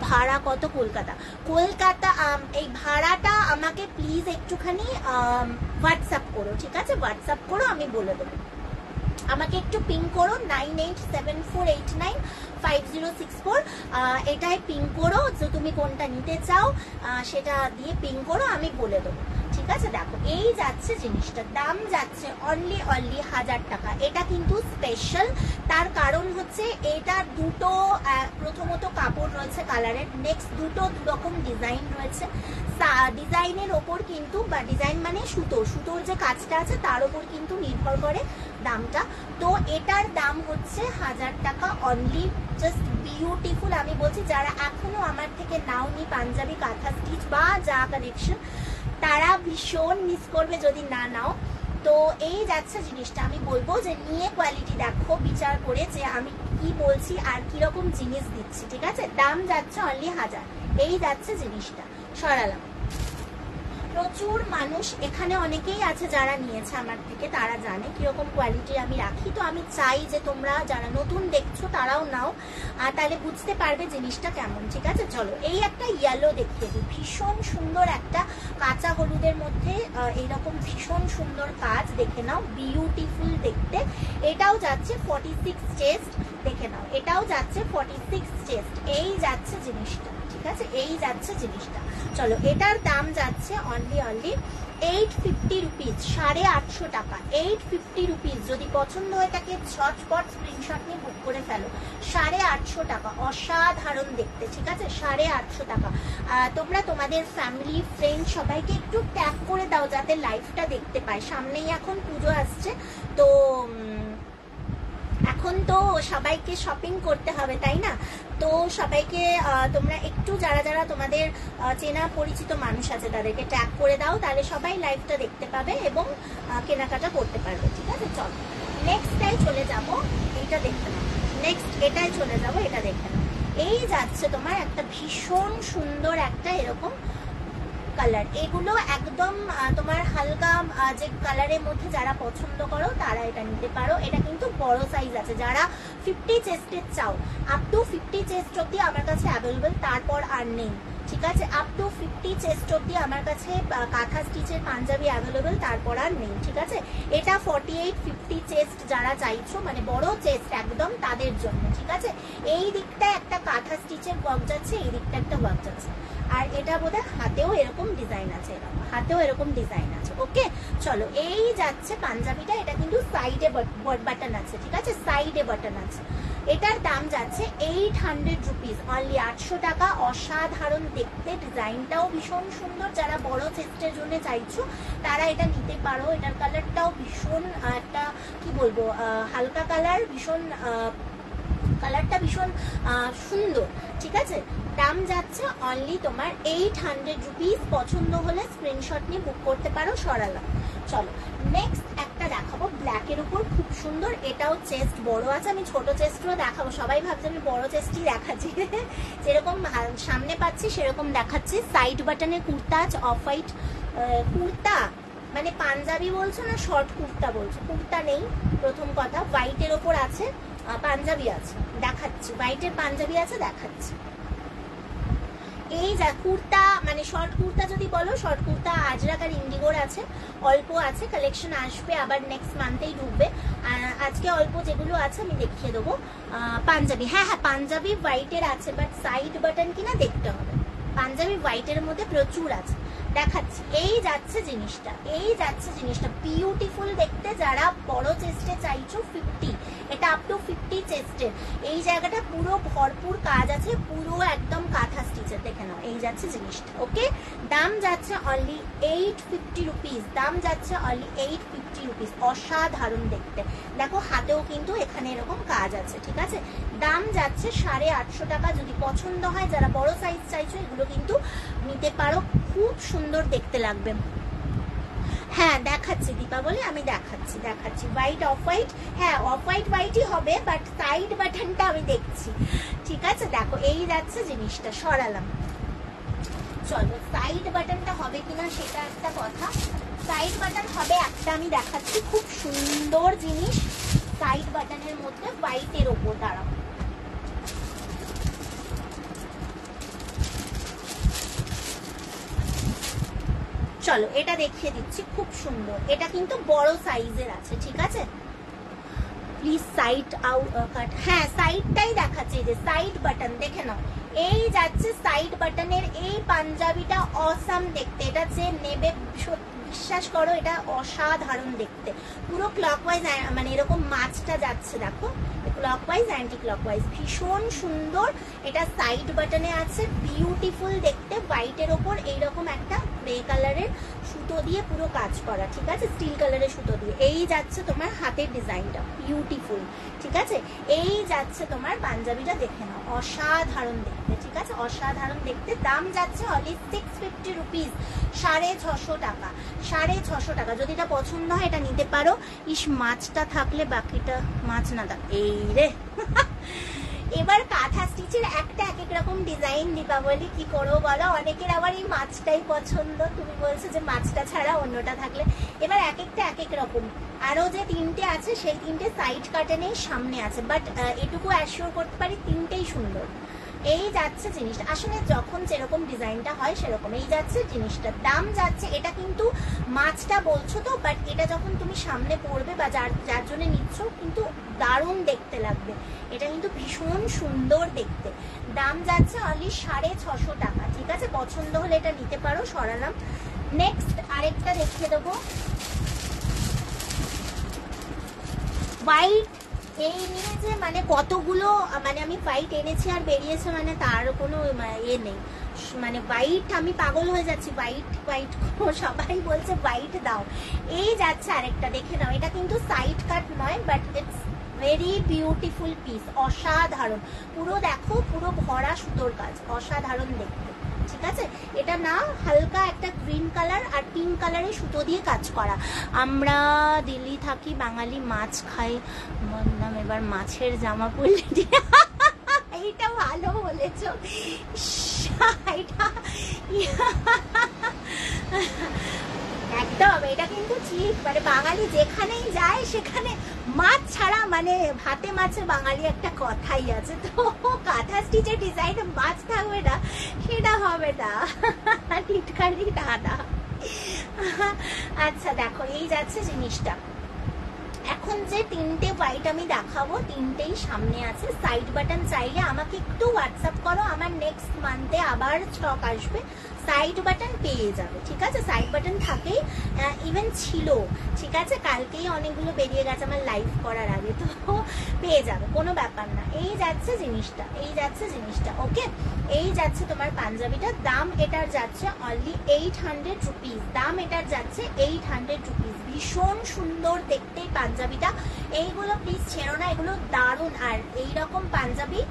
ভাড়া কত? কলকাতা, কলকাতা এই ভাড়াটা আমাকে প্লিজ একটুখানি হোয়াটসঅ্যাপ করো, ঠিক আছে, হোয়াটসঅ্যাপ করো, আমি বলে দেবো। আমাকে একটু পিং করো 9874895064, এটাই পিং করো, যে তুমি কোনটা নিতে চাও সেটা দিয়ে পিং করো, আমি বলে দেবো, ঠিক আছে। দেখো, এই যাচ্ছে জিনিসটার দাম যাচ্ছে অনলি 1000 টাকা। এটা কিন্তু স্পেশাল, তার কারণ হচ্ছে এটা দুটো, প্রথমত কাপড় রয়েছে কালারের, নেক্সট দুটো দুরকম ডিজাইন রয়েছে, ডিজাইনের ওপর কিন্তু, বা ডিজাইন মানে সুতোর যে কাজটা আছে তার ওপর কিন্তু নির্ভর করে দামটা। তো এটার দাম হচ্ছে 1000 টাকা অনলি, জাস্ট বিউটিফুল। আমি বলছি যারা এখনো আমার থেকে নাওনি পাঞ্জাবি কাঁথা স্টিচ বা যা কালেকশন, তারা ভীষণ মিস করবে যদি না নাও। তো এই যাচ্ছে জিনিসটা, আমি বলবো যে নিয়ে কোয়ালিটি দেখো, বিচার করে যে আমি কি বলছি আর কিরকম জিনিস দিচ্ছি, ঠিক আছে। দাম যাচ্ছে অনলি 1000। এই যাচ্ছে জিনিসটা, সরালাম। প্রচুর মানুষ এখানে অনেকেই আছে যারা নিয়েছে আমার থেকে, তারা জানে কিরকম কোয়ালিটি আমি রাখি। তো আমি চাই যে তোমরা যারা নতুন দেখছো তারাও নাও, আর তাহলে বুঝতে পারবে জিনিসটা কেমন, ঠিক আছে। চলো, এই একটা ইয়েলো দেখিয়ে দিই, ভীষণ সুন্দর একটা কাঁচা হলুদের মধ্যে এইরকম ভীষণ সুন্দর কাজ, দেখে নাও, বিউটিফুল দেখতে। এটাও যাচ্ছে 46 চেস্ট, দেখে নাও, এটাও যাচ্ছে 46 চেস্ট। এই যাচ্ছে জিনিসটা, ঠিক আছে, এই যাচ্ছে জিনিসটা। চলো, এটার দাম যাচ্ছে অনলি 850 রুপিস, 850 টাকা, 850 রুপিস। যদি পছন্দ হয়ে থাকে ঝটপট স্ক্রিনশট নিয়ে বুক করে ফেলো। 850 টাকা, অসাধারণ দেখতে, ঠিক আছে, 850 টাকা। তোমরা তোমাদের ফ্যামিলি ফ্রেন্ড সবাইকে একটু ট্যাগ করে দাও যাতে লাইভটা দেখতে পায়। সামনেই এখন পুজো আসছে, তো এখন তো সবাইকে শপিং করতে হবে, তাই না। তো সবাইকে তোমরা একটু, যারা যারা তোমাদের চেনা পরিচিত মানুষ আছে তাদেরকে ট্যাগ করে দাও, তাহলে সবাই লাইভটা দেখতে পাবে এবং কেনাকাটা করতে পারবে, ঠিক আছে। চলো, নেক্সটটাই চলে যাব, এইটা দেখে নাও, নেক্সট এটাই চলে যাব, এটা দেখে নাও। এই যাচ্ছে তোমার একটা ভীষণ সুন্দর একটা এরকম কালার, এগুলো একদম তোমার হালকা যে কালারের মধ্যে যারা পছন্দ করো তারা এটা নিতে পারো। এটা কিন্তু বড় সাইজ আছে, যারা 50 চেস্টের চাও, আপ টু 50 চেস্ট অব্দি আমার কাছে অ্যাভেলেবল, তারপর আর নেই, ঠিক আছে। আপ টু 50 চেস্ট অব্দি আমার কাছে কাঁথা স্টিচের পাঞ্জাবি অ্যাভেলেবল, তারপর আর নেই, ঠিক আছে। এটা 48 50 চেস্ট যারা চাইছো, মানে বড় চেস্ট একদম, তাদের জন্য, ঠিক আছে। এই দিকটা একটা কাঁথা স্টিচের ওয়ার্ক যাচ্ছে, এই দিকটা একটা ওয়ার্ক যাচ্ছে, আর এটা বোধহয় হাতেও এরকম ডিজাইন আছে, হাতেও এরকম ডিজাইন আছে, ওকে। চলো, এই যাচ্ছে পাঞ্জাবিটা, এটা কিন্তু সাইডে বাটন আছে, ঠিক আছে, সাইডে বাটন আছে। এটার দাম যাচ্ছে 800 রুপিস অনলি, 800 টাকা। অসাধারণ দেখতে, ডিজাইনটাও ভীষণ সুন্দর, যারা বড় চেস্টের জন্য চাইছো তারা এটা নিতে পারো। এটার কালারটাও ভীষণ একটা কি বলবো, হালকা কালার, ভীষণ কালারটা ভীষণ সুন্দর, ঠিক আছে। দাম যাচ্ছে অনলি তোমার 800 রুপিস। পছন্দ হলে স্ক্রিনশট নিয়ে বুক করতে পারো, সরালাম। চলো, নেক্সট একটা দেখাবো ব্ল্যাকের উপর, খুব সুন্দর। এটাও চেস্ট বড় আছে, আমি ছোট চেস্টও দেখাবো। সবাই ভাবছে আমি বড় চেস্টই দেখাচ্ছি, যেরকম সামনে পাচ্ছি সেরকম দেখাচ্ছি। সাইড বাটনের কুর্তা আছে, অফ হোয়াইট কুর্তা, মানে পাঞ্জাবি বলছো না শর্ট কুর্তা বলছো? কুর্তা নেই, প্রথম কথা। হোয়াইটের ওপর আছে পাঞ্জাবি আছে, দেখাচ্ছি, হোয়াইটের পাঞ্জাবি আছে, দেখাচ্ছি। এই যা কুর্তা, মানে শর্ট কুর্তা যদি বলো, শর্ট কুর্তা আজরাক আর ইন্ডিগোর আছে, অল্প আছে, কালেকশন আসবে আবার নেক্সট মান্থেই ঢুকবে। আজকে অল্প যেগুলো আছে আমি দেখিয়ে দেবো। পাঞ্জাবি, হ্যাঁ হ্যাঁ, পাঞ্জাবি হোয়াইটের আছে, বাট সাইড বাটন কিনা দেখতে হবে। পাঞ্জাবি হোয়াইটের মধ্যে প্রচুর আছে, দেখাচ্ছি। এই যাচ্ছে জিনিসটা, এই যাচ্ছে জিনিসটা, বিউটিফুল দেখতে। যারা বড় চেস্টে চাইছো 50, এটা আপ টু 50 চেস্টের। এই জায়গাটা পুরো ভরপুর কাজ আছে, পুরো একদম কাঁথা স্টিচের, দেখে নাও। এই যাচ্ছে জিনিসটা, ওকে। দাম যাচ্ছে অনলি 850 রুপিস, দাম যাচ্ছে অনলি 850 রুপিস। অসাধারণ দেখতে, দেখো হাতেও কিন্তু এখানে এরকম কাজ আছে, ঠিক আছে। দাম যাচ্ছে 850 টাকা। যদি পছন্দ হয়, যারা বড় সাইজ চাইছো এগুলো কিন্তু নিতে পারো, খুব সুন্দর দেখতে লাগবে। হ্যাঁ দেখাচ্ছি দীপাবলি, আমি দেখাচ্ছি হোয়াইট অফ হোয়াইট, হ্যাঁ অফ হোয়াইট হোয়াইটই হবে, বাট সাইড বাটনটা আমি দেখছি, ঠিক আছে। দেখো এই যাচ্ছে জিনিসটা, সরালাম। চলো সাইড বাটনটা হবে কিনা সেটা একটা কথা। সাইড বাটন হবে একটা, আমি দেখাচ্ছি, খুব সুন্দর জিনিস। সাইড বাটনের মধ্যে হোয়াইটের ওপর, দাঁড়াও চলো এটা দেখিয়ে দিচ্ছি, খুব সুন্দর। এটা কিন্তু বড় সাইজের আছে, ঠিক আছে। প্লিজ সাইড আউট কাট, হ্যাঁ সাইডটাই দেখাচ্ছে, যে সাইড বাটন দেখে নাও। এই যাচ্ছে সাইড বাটনের এই পাঞ্জাবিটা, অসাম দেখতে। এটা যে নেবে বিশ্বাস করো এটা অসাধারণ দেখতে। পুরো ক্লকওয়াইজ, মানে এরকম মাছটা যাচ্ছে দেখো, ক্লকওয়াইজ অ্যান্টি ক্লকওয়াইজ, ভীষণ সুন্দর। এটা সাইড বাটনে আছে, বিউটিফুল দেখতে। হোয়াইটের ওপর এইরকম একটা গ্রে কালারের সুতো দিয়ে পুরো কাজ করা, ঠিক আছে, স্টিল কালারের সুতো দিয়ে। এই যাচ্ছে তোমার হাতের ডিজাইনটা, বিউটিফুল, ঠিক আছে। এই যাচ্ছে তোমার পাঞ্জাবিটা, দেখে নাও, অসাধারণ দেখতে, ঠিক আছে, অসাধারণ দেখতে। দাম যাচ্ছে অনলি 650 রুপিস, 650 টাকা, 650 টাকা। যদি এটা পছন্দ হয় এটা নিতে পারো। ইস মাছটা থাকলে বাকিটা মাছ না থাক, এই রে এবার কাঁথা স্টিচের একটা এক এক রকম ডিজাইন। দীপাবলি কি করবো বলো, অনেকের আবার এই মাছটাই পছন্দ, তুমি বলছো যে মাছটা ছাড়া অন্যটা থাকলে। এবার এক একটা এক এক রকম। আরো যে তিনটে আছে সেই তিনটে সাইড কাটেনেই সামনে আছে, বাট এটুকু অ্যাসিওর করতে পারি তিনটেই সুন্দর। এই যাচ্ছে জিনিসটা, আসলে যখন যেরকম ডিজাইনটা হয় সেরকম। এই যাচ্ছে জিনিসটা, দাম যাচ্ছে, এটা কিন্তু মাছটা বলছো তো, বাট এটা যখন তুমি সামনে পড়বে বা যার জন্য নিচ্ছ কিন্তু দারুণ দেখতে লাগবে। এটা কিন্তু ভীষণ সুন্দর দেখতে। দাম যাচ্ছে অনলি 650 টাকা, ঠিক আছে। পছন্দ হলে এটা নিতে পারো, সরালাম। নেক্সট আরেকটা দেখিয়ে দেবো, হোয়াইট। এই নিয়ে যে মানে কতগুলো, মানে আমি হোয়াইট এনেছি আর বেরিয়েছে, মানে তার কোনো এ নেই। মানে হোয়াইট আমি পাগল হয়ে যাচ্ছি, হোয়াইট হোয়াইট সবাই বলছে হোয়াইট দাও। এই যাচ্ছে আরেকটা, দেখে নাও। এটা কিন্তু সাইড কাট নয়, but it's very beautiful piece, অসাধারণ। পুরো দেখো, পুরো ভরা সুতোর কাজ, অসাধারণ দেখতে, ঠিক আছে। এটা না হালকা একটা গ্রিন কালার আর পিঙ্ক কালারের সুতো দিয়ে কাজ করা। আমরা দিল্লি থাকি, বাঙালি মাছ খাই, বললাম এবার মাছের জামা পরলে এইটা ভালো বলেছো। একদম, এটা কিন্তু ঠিক, মানে বাঙালি যেখানেই যায় সেখানে মাছ ছাড়া, মানে ভাতে মাছে বাঙালি একটা কথাই আছে। তো কাঁথা স্টিচের ডিজাইনে মাছ থাকবে না, সেটা হবে না, টিটকারি দাদা। আচ্ছা দেখো এই যাচ্ছে জিনিসটা। এখন যে তিনটে হোয়াইট আমি দেখাবো তিনটেই সামনে আছে। সাইড বাটন চাইলে আমাকে একটু হোয়াটসঅ্যাপ করো, আমার নেক্সট মান্থে আবার স্টক আসবে, সাইড বাটন পেয়ে যাবে, ঠিক আছে। সাইড বাটন থাকেই, ইভেন ছিল, ঠিক আছে, কালকেই অনেকগুলো বেরিয়ে গেছে আমার লাইভ করার আগে, তো পেয়ে যাবে, কোনো ব্যাপার না। এই যাচ্ছে জিনিসটা, এই যাচ্ছে জিনিসটা, ওকে। এই যাচ্ছে তোমার পাঞ্জাবিটা, দাম এটার যাচ্ছে অনলি 800 রুপিস, দাম এটার যাচ্ছে 800 রুপিস। ভীষণ সুন্দর দেখতে পাঞ্জাবিটা, এইগুলো প্লিজ ছেড়ো না, এগুলো দারুণ। আর এইরকম পাঞ্জাবি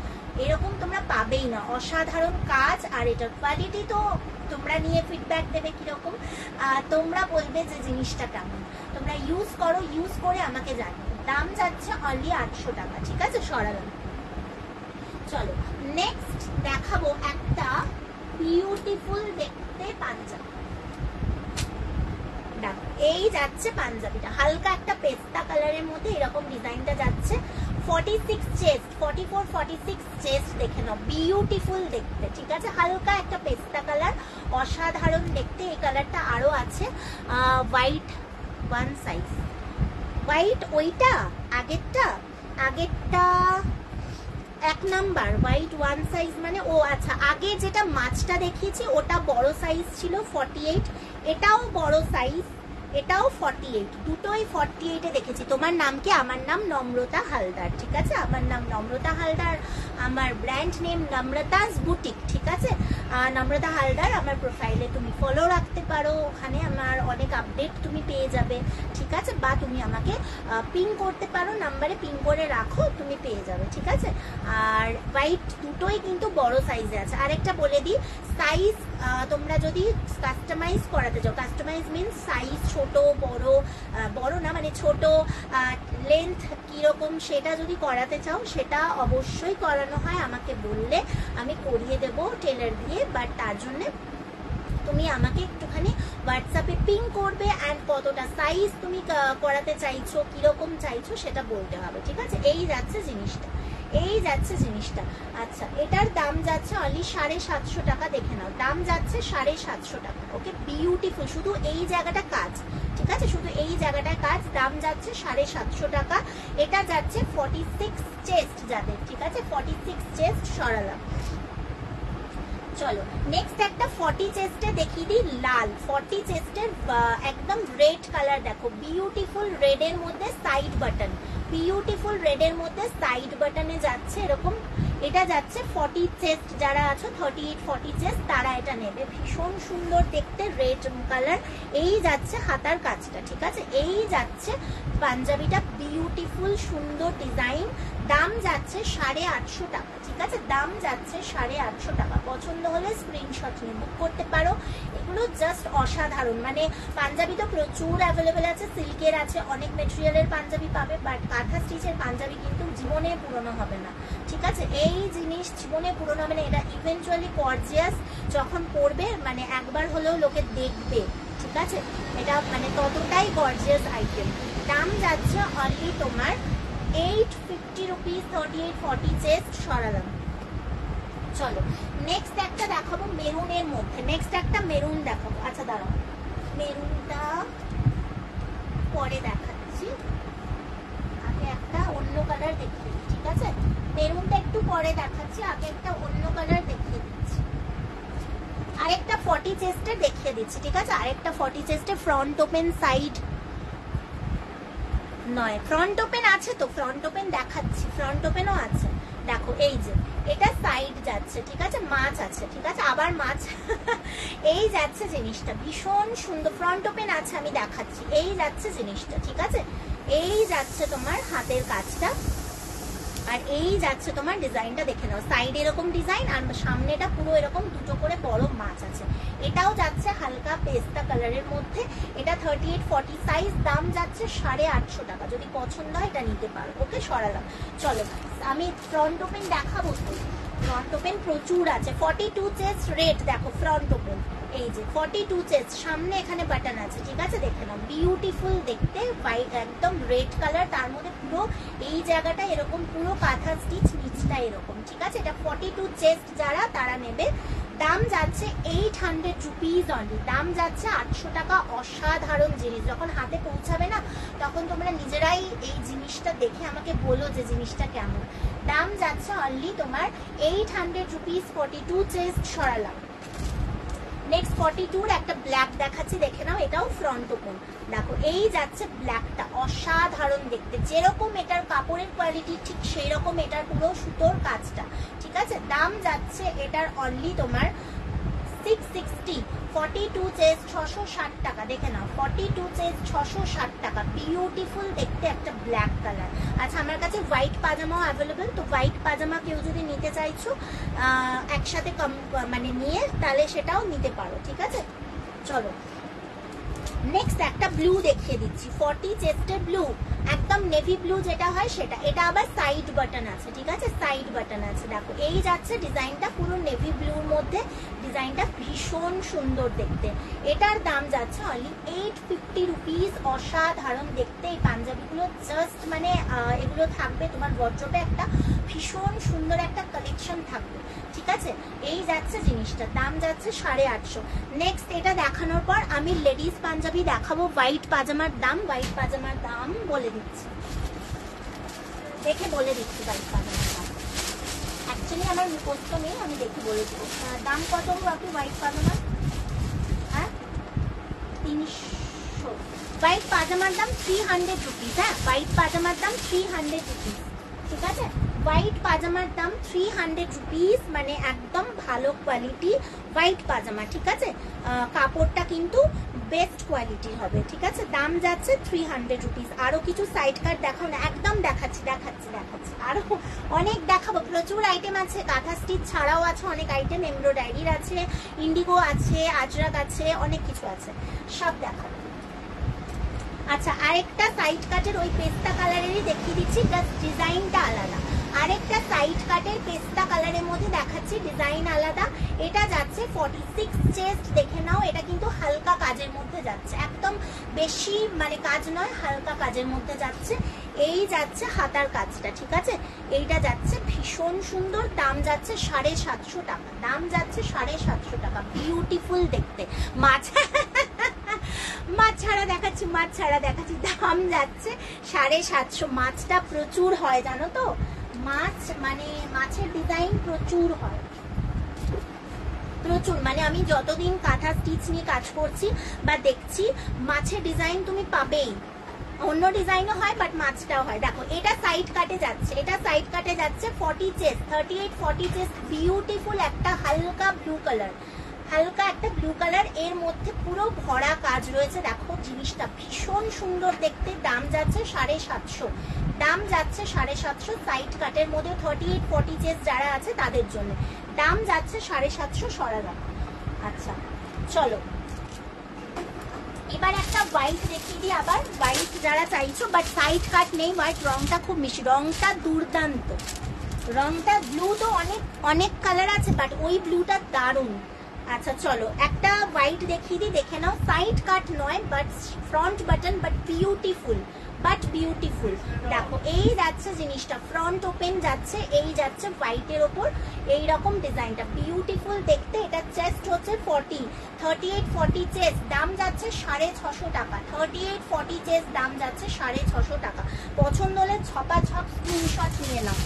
এরকম তোমরা পাবেই না, অসাধারণ কাজ। আর এটার কোয়ালিটি তো তোমরা নিয়ে ফিডব্যাক দেবে কিরকম, তোমরা বলবে যে জিনিসটা কেমন, তোমরা ইউজ করো, ইউজ করে আমাকে জানিও। দাম যাচ্ছে অনলি 800 টাকা, ঠিক আছে, সরালাম। চলো নেক্সট দেখাবো একটা বিউটিফুল দেখতে পাঞ্জাবি। এই যাচ্ছে পাঞ্জাবিটা, হালকা একটা পেস্তা কালারের মধ্যে এরকম ডিজাইনটা যাচ্ছে। 46 চেস্ট, 44 46 চেস্ট, দেখে নাও, বিউটিফুল দেখতে, ঠিক আছে। হালকা একটা পেস্তা কালার, অসাধারণ দেখতে। এই কালারটা আরো আছে, হোয়াইট ওয়ান সাইজ, হোয়াইট ওইটা আগেরটা, আগেরটা 1 নাম্বার, হোয়াইট ওয়ান সাইজ মানে, ও আচ্ছা, আগে যেটা মাছটা দেখিয়েছি ওটা বড় সাইজ ছিল 48, এটাও বড় সাইজ, এটাও 48, দুটোই 48-এ দেখেছি। তোমার নাম কি? আমার নাম নম্রতা হালদার, ঠিক আছে? আমার নাম নম্রতা হালদার, আমার ব্র্যান্ড নেম নম্রতাস বুটিক, ঠিক আছে? নম্রতা হালদার আমার প্রোফাইলে তুমি ফলো রাখতে পারো, ওখানে আমার অনেক আপডেট তুমি পেয়ে যাবে, ঠিক আছে? বা তুমি আমাকে পিং করতে পারো, নাম্বারে পিং করে রাখো, তুমি পেয়ে যাবে, ঠিক আছে? আর হোয়াইট দুটোই কিন্তু বড় সাইজে আছে। আরেকটা বলে দিই, সাইজ তোমরা যদি কাস্টমাইজ করাতে চাও, কাস্টমাইজ মিনস সাইজ ছোট বড়, বড় না মানে ছোট, লেন্থ কীরকম সেটা যদি করাতে চাও সেটা অবশ্যই করানো হয়, আমাকে বললে আমি করিয়ে দেবো টেলার দিয়ে। বাট তার জন্যে তুমি আমাকে একটুখানি হোয়াটসঅ্যাপে পিং করবে, অ্যান্ড কতটা সাইজ তুমি করাতে চাইছো, কীরকম চাইছো সেটা বলতে হবে, ঠিক আছে? এই যাচ্ছে জিনিসটা, এই যাচ্ছে জিনিসটা। আচ্ছা, এটার দাম যাচ্ছে অনলি 750 টাকা, দেখে নাও, দাম যাচ্ছে 750 টাকা। ওকে, বিউটিফুল, শুধু এই জায়গাটা কাজ, ঠিক আছে? শুধু এই জায়গাটায় কাজ, দাম যাচ্ছে 750 টাকা। এটা যাচ্ছে 46 চেস্ট যাদের, ঠিক আছে? 46 চেস্ট সরালাম। চলো নেক্সট একটা 40 চেস্টে দেখিয়ে দিই, লাল 40 চেস্টের একদম রেড কালার, দেখো বিউটিফুল রেডের মধ্যে সাইড বাটন, বিউটিফুল রেডের মধ্যে সাইড বাটনে যাচ্ছে এরকম। এটা যাচ্ছে 40 চেস্ট যারা আছো, 38 40 চেস্ট তারা এটা নেবে, ভীষণ সুন্দর দেখতে রেড কালার। এই যাচ্ছে হাতার কাজটা, ঠিক আছে? এই যাচ্ছে পাঞ্জাবিটা, বিউটিফুল সুন্দর ডিজাইন, দাম যাচ্ছে 850 টাকা, ঠিক আছে? দাম যাচ্ছে 850 টাকা। পছন্দ হলে স্ক্রিনশট নিয়ে বুক করতে পারো। এগুলো জাস্ট অসাধারণ, মানে পাঞ্জাবি তো প্রচুর অ্যাভেলেবেল আছে, সিল্কের আছে, অনেক মেটেরিয়ালের পাঞ্জাবি পাবে, বাট কাঁথা স্টিচের পাঞ্জাবি কিন্তু জীবনে পুরনো হবে না, ঠিক আছে? এই জিনিস জীবনে পুরনো হবে না, এটা ইভেনচুয়ালি গর্জিয়াস, যখন পরবে মানে একবার হলেও লোকে দেখবে, ঠিক আছে? এটা মানে ততটাই গর্জিয়াস আইটেম। দাম যাচ্ছে অনলি তোমার 850 রুপিস, 38 40 চেস্ট সরালাম। চলো নেক্সট একটা দেখাবো মেরুনের মধ্যে, নেক্সট একটা মেরুন দেখাবো। আচ্ছা দাঁড়াও, মেরুনটা পরে দেখাচ্ছি, আগে একটা অন্য কালার দেখিয়ে দিই, ঠিক আছে? মেরুনটা একটু পরে দেখাচ্ছি, আগে একটা অন্য কালার দেখিয়ে দিচ্ছি। আরেকটা 40 চেস্টে দেখিয়ে দিচ্ছি, ঠিক আছে? আরেকটা 40 চেস্টে ফ্রন্ট ওপেন সাইড নয়, ফ্রন্ট ওপেন আছে তো, ফ্রন্ট ওপেন দেখাচ্ছি, ফ্রন্ট ওপেনও আছে, দেখো এই যে এটা সাইড যাচ্ছে, ঠিক আছে? মাছ আছে, ঠিক আছে? আবার মাছ এই যাচ্ছে জিনিসটা, ভীষণ সুন্দর, ফ্রন্ট ওপেন আছে, আমি দেখাচ্ছি, এই যাচ্ছে জিনিসটা, ঠিক আছে? এই যাচ্ছে তোমার হাতের কাজটা, আর এই যাচ্ছে তোমার ডিজাইনটা, দেখে নাও, সাইড এরকম ডিজাইন আর সামনেটা পুরো এরকম দুটো করে বড় মাছ আছে। এটাও যাচ্ছে হালকা পেস্তা কালারের মধ্যে, এটা 38 40 সাইজ, দাম যাচ্ছে 850 টাকা। যদি পছন্দ হয় এটা নিতে পারো। ওকে, সরালাম। চলো আমি ফ্রন্ট ওপেন দেখাবো, ফ্রন্ট ওপেন প্রচুর আছে। 42 চেস্ট রেড, দেখো ফ্রন্ট ওপেন, এই যে 42 চেস্ট, সামনে এখানে বাটন আছে, ঠিক আছে? দেখে নাও, বিউটিফুল দেখতে, হোয়াইট একদম রেড কালার, তার মধ্যে পুরো এই জায়গাটা এরকম পুরো কাঁথা স্টিচ, নিচটা এরকম, ঠিক আছে? এটা 42 চেস্ট যারা তারা নেবে। দাম যাচ্ছে 800 রুপিস অনলি, দাম যাচ্ছে 800 টাকা। অসাধারণ জিনিস, যখন হাতে পৌঁছাবে না তখন তোমরা নিজেরাই এই জিনিসটা দেখে আমাকে বলো যে জিনিসটা কেমন। দাম যাচ্ছে অনলি তোমার 800 রুপিস। 42 চেস্ট সরালাম। নেক্সট 42-র একটা ব্ল্যাক দেখাচ্ছি, দেখে নাও, এটাও ফ্রন্ট ওপেন, দেখো এই যাচ্ছে ব্ল্যাকটা, অসাধারণ দেখতে, যেরকম এটার কাপড়ের কোয়ালিটি ঠিক সেই রকম এটার পুরো সুতোর কাজটা, ঠিক আছে? দাম যাচ্ছে এটার অনলি তোমার 660। 42 চেস্ট 660 টাকা, দেখে নাও, 42 চেস্ট 660 টাকা। বিউটিফুল দেখতে একটা ব্ল্যাক কালার। আচ্ছা, আমার কাছে হোয়াইট পাজামাও অ্যাভেলেবেল, তো হোয়াইট পাজামা কেউ যদি নিতে চাইছো একসাথে মানে নিয়ে, তাহলে সেটাও নিতে পারো, ঠিক আছে? চলো নেক্সট একটা ব্লু দেখিয়ে দিচ্ছি, 40 চেস্টের ব্লু, একদম নেভি ব্লু যেটা হয় সেটা। এটা আবার সাইড বাটন আছে, ঠিক আছে? সাইড বাটন আছে, দেখো এই যাচ্ছে ডিজাইনটা, পুরো নেভি ব্লুর মধ্যে ডিজাইনটা, ভীষণ সুন্দর দেখতে। এটার দাম যাচ্ছে অনলি 850 রুপিস। অসাধারণ দেখতে এই পাঞ্জাবিগুলো, জাস্ট মানে এগুলো থাকবে তোমার ওয়ার্ড্রোবে, একটা ভীষণ সুন্দর একটা কালেকশন থাকবে, ঠিক আছে? এই যাচ্ছে জিনিসটা, দাম যাচ্ছে 850। নেক্সট এটা দেখানোর পর আমি লেডিস পাঞ্জাবি দেখাবো, হোয়াইট পাজামার দাম, হোয়াইট পাজামার দাম বলে দিচ্ছি, দেখে বলে দিচ্ছি হোয়াইট পাজামার দাম। অ্যাকচুয়ালি আমার মুখস্থ নেই, আমি দেখে বলে দেবো দাম কত আপনি হোয়াইট পাজামার। হ্যাঁ 300, হোয়াইট পাজামার দাম 300 রুপিস। হ্যাঁ, হোয়াইট পাজামার দাম 300 রুপিস, ঠিক আছে? হোয়াইট পাজামার দাম 300 রুপিস, মানে একদম ভালো কোয়ালিটি হোয়াইট পাজামা, ঠিক আছে? কাপড়টা কিন্তু বেস্ট কোয়ালিটির হবে, ঠিক আছে? দাম যাচ্ছে 300 রুপিস। আরো কিছু সাইড কাট দেখাও না, একদম দেখাচ্ছি আরো অনেক দেখাবো, প্রচুর আইটেম আছে। কাঁথা স্টিচ ছাড়াও আছে অনেক আইটেম, এমব্রয়ডারির আছে, ইন্ডিগো আছে, আজরাক আছে, অনেক কিছু আছে, সব দেখাবো। আচ্ছা, আরেকটা সাইড কাটের ওই পেস্তা কালারেরই দেখিয়ে দিচ্ছি, জাস্ট ডিজাইনটা আলাদা। আরেকটা সাইড কাটের পেস্তা কালারের মধ্যে দেখাচ্ছি, ডিজাইন আলাদা। এটা যাচ্ছে 46 চেস্ট, দেখে নাও। এটা কিন্তু হালকা কাজের মধ্যে যাচ্ছে, একদম বেশি মানে কাজ নয়, হালকা কাজের মধ্যে যাচ্ছে। এই যাচ্ছে হাতার কাজটা, ঠিক আছে? এইটা যাচ্ছে ভীষণ সুন্দর, দাম যাচ্ছে 750 টাকা, দাম যাচ্ছে 750 টাকা। বিউটিফুল দেখতে, মাছ ছাড়া দেখাচ্ছি, দাম যাচ্ছে 750। মাছটা প্রচুর হয় জানো তো, মাছ মানে মাছের ডিজাইন প্রচুর হয়, প্রচুর। মানে আমি যতদিন কাঁথা স্টিচ নিয়ে কাজ করছি বা দেখছি, মাছের ডিজাইন তুমি পাবেই। অন্য ডিজাইনও হয় বাট মাছটাও হয়। দেখো, এটা সাইড কাটে যাচ্ছে, 40 চেস্ট, 38-40 চেস্ট। বিউটিফুল একটা হালকা ব্লু কালার, এর মধ্যে পুরো ভরা কাজ রয়েছে। দেখো, জিনিসটা ভীষণ সুন্দর দেখতে। দাম যাচ্ছে 750, দাম যাচ্ছে 750। সাইড কাটের মধ্যে 38-40 চেস্ট যারা আছে তাদের জন্য দাম যাচ্ছে 750 সরালাম। আচ্ছা, চলো এবার একটা হোয়াইট দেখিয়ে দিই। আবার হোয়াইট যারা চাইছো, বাট সাইড কাট নেই, হোয়াইট রংটা খুব মিষ্টি, রংটা দুর্দান্ত, রংটা ব্লু তো অনেক কালার আছে, বাট ওই ব্লুটা দারুণ। আচ্ছা, চলো একটা হোয়াইট দেখিয়ে দিই, দেখে নাও। সাইড কাট নয়, but front button, but beautiful. দেখো, এই যাচ্ছে জিনিসটা, ফ্রন্ট ওপেন যাচ্ছে, এই যাচ্ছে হোয়াইটের ওপর এইরকম ডিজাইনটা, বিউটিফুল দেখতে। এটা চেস্ট হচ্ছে 38-40 চেস্ট, দাম যাচ্ছে 650 টাকা। 38-40 চেস্ট, দাম যাচ্ছে 650 টাকা। পছন্দ হলে ছপাছপ স্ক্রিনশট নিয়ে নাও।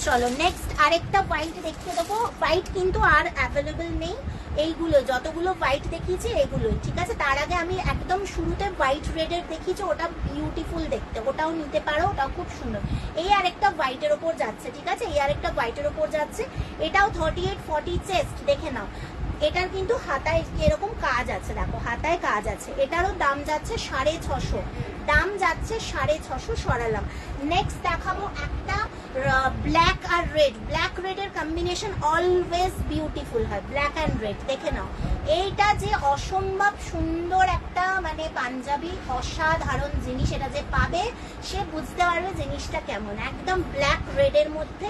চলো নেক্সট আরেকটা হোয়াইট দেখিয়ে দেবো। হোয়াইট কিন্তু আর অ্যাভেলেবেল নেই, এইগুলো যতগুলো হোয়াইট দেখিয়েছি এগুলোই, ঠিক আছে? তার আগে আমি একদম শুরুতে হোয়াইট রেডের দেখিয়েছি, ওটা বিউটিফুল দেখতে, ওটাও নিতে পারো, ওটাও খুব সুন্দর। এই আরেকটা হোয়াইটের ওপর যাচ্ছে, ঠিক আছে? এই আরেকটা হোয়াইটের ওপর যাচ্ছে, এটাও 38-40 চেস্ট, দেখে নাও। এটার কিন্তু হাতায় এরকম কাজ আছে, দেখো হাতায় কাজ আছে। এটারও দাম যাচ্ছে 650, দাম যাচ্ছে 650 সরালাম। নেক্সট দেখাবো একটা ব্ল্যাক আর রেড, ব্ল্যাক রেডের কম্বিনেশন অলওয়েজ বিউটিফুল হয়, ব্ল্যাক অ্যান্ড রেড, দেখে নাও। এইটা যে অসম্ভব সুন্দর একটা মানে পাঞ্জাবি অসাধারণ জিনিস, এটা যে পাবে সে বুঝতে পারবে জিনিসটা কেমন। একদম ব্ল্যাক রেডের মধ্যে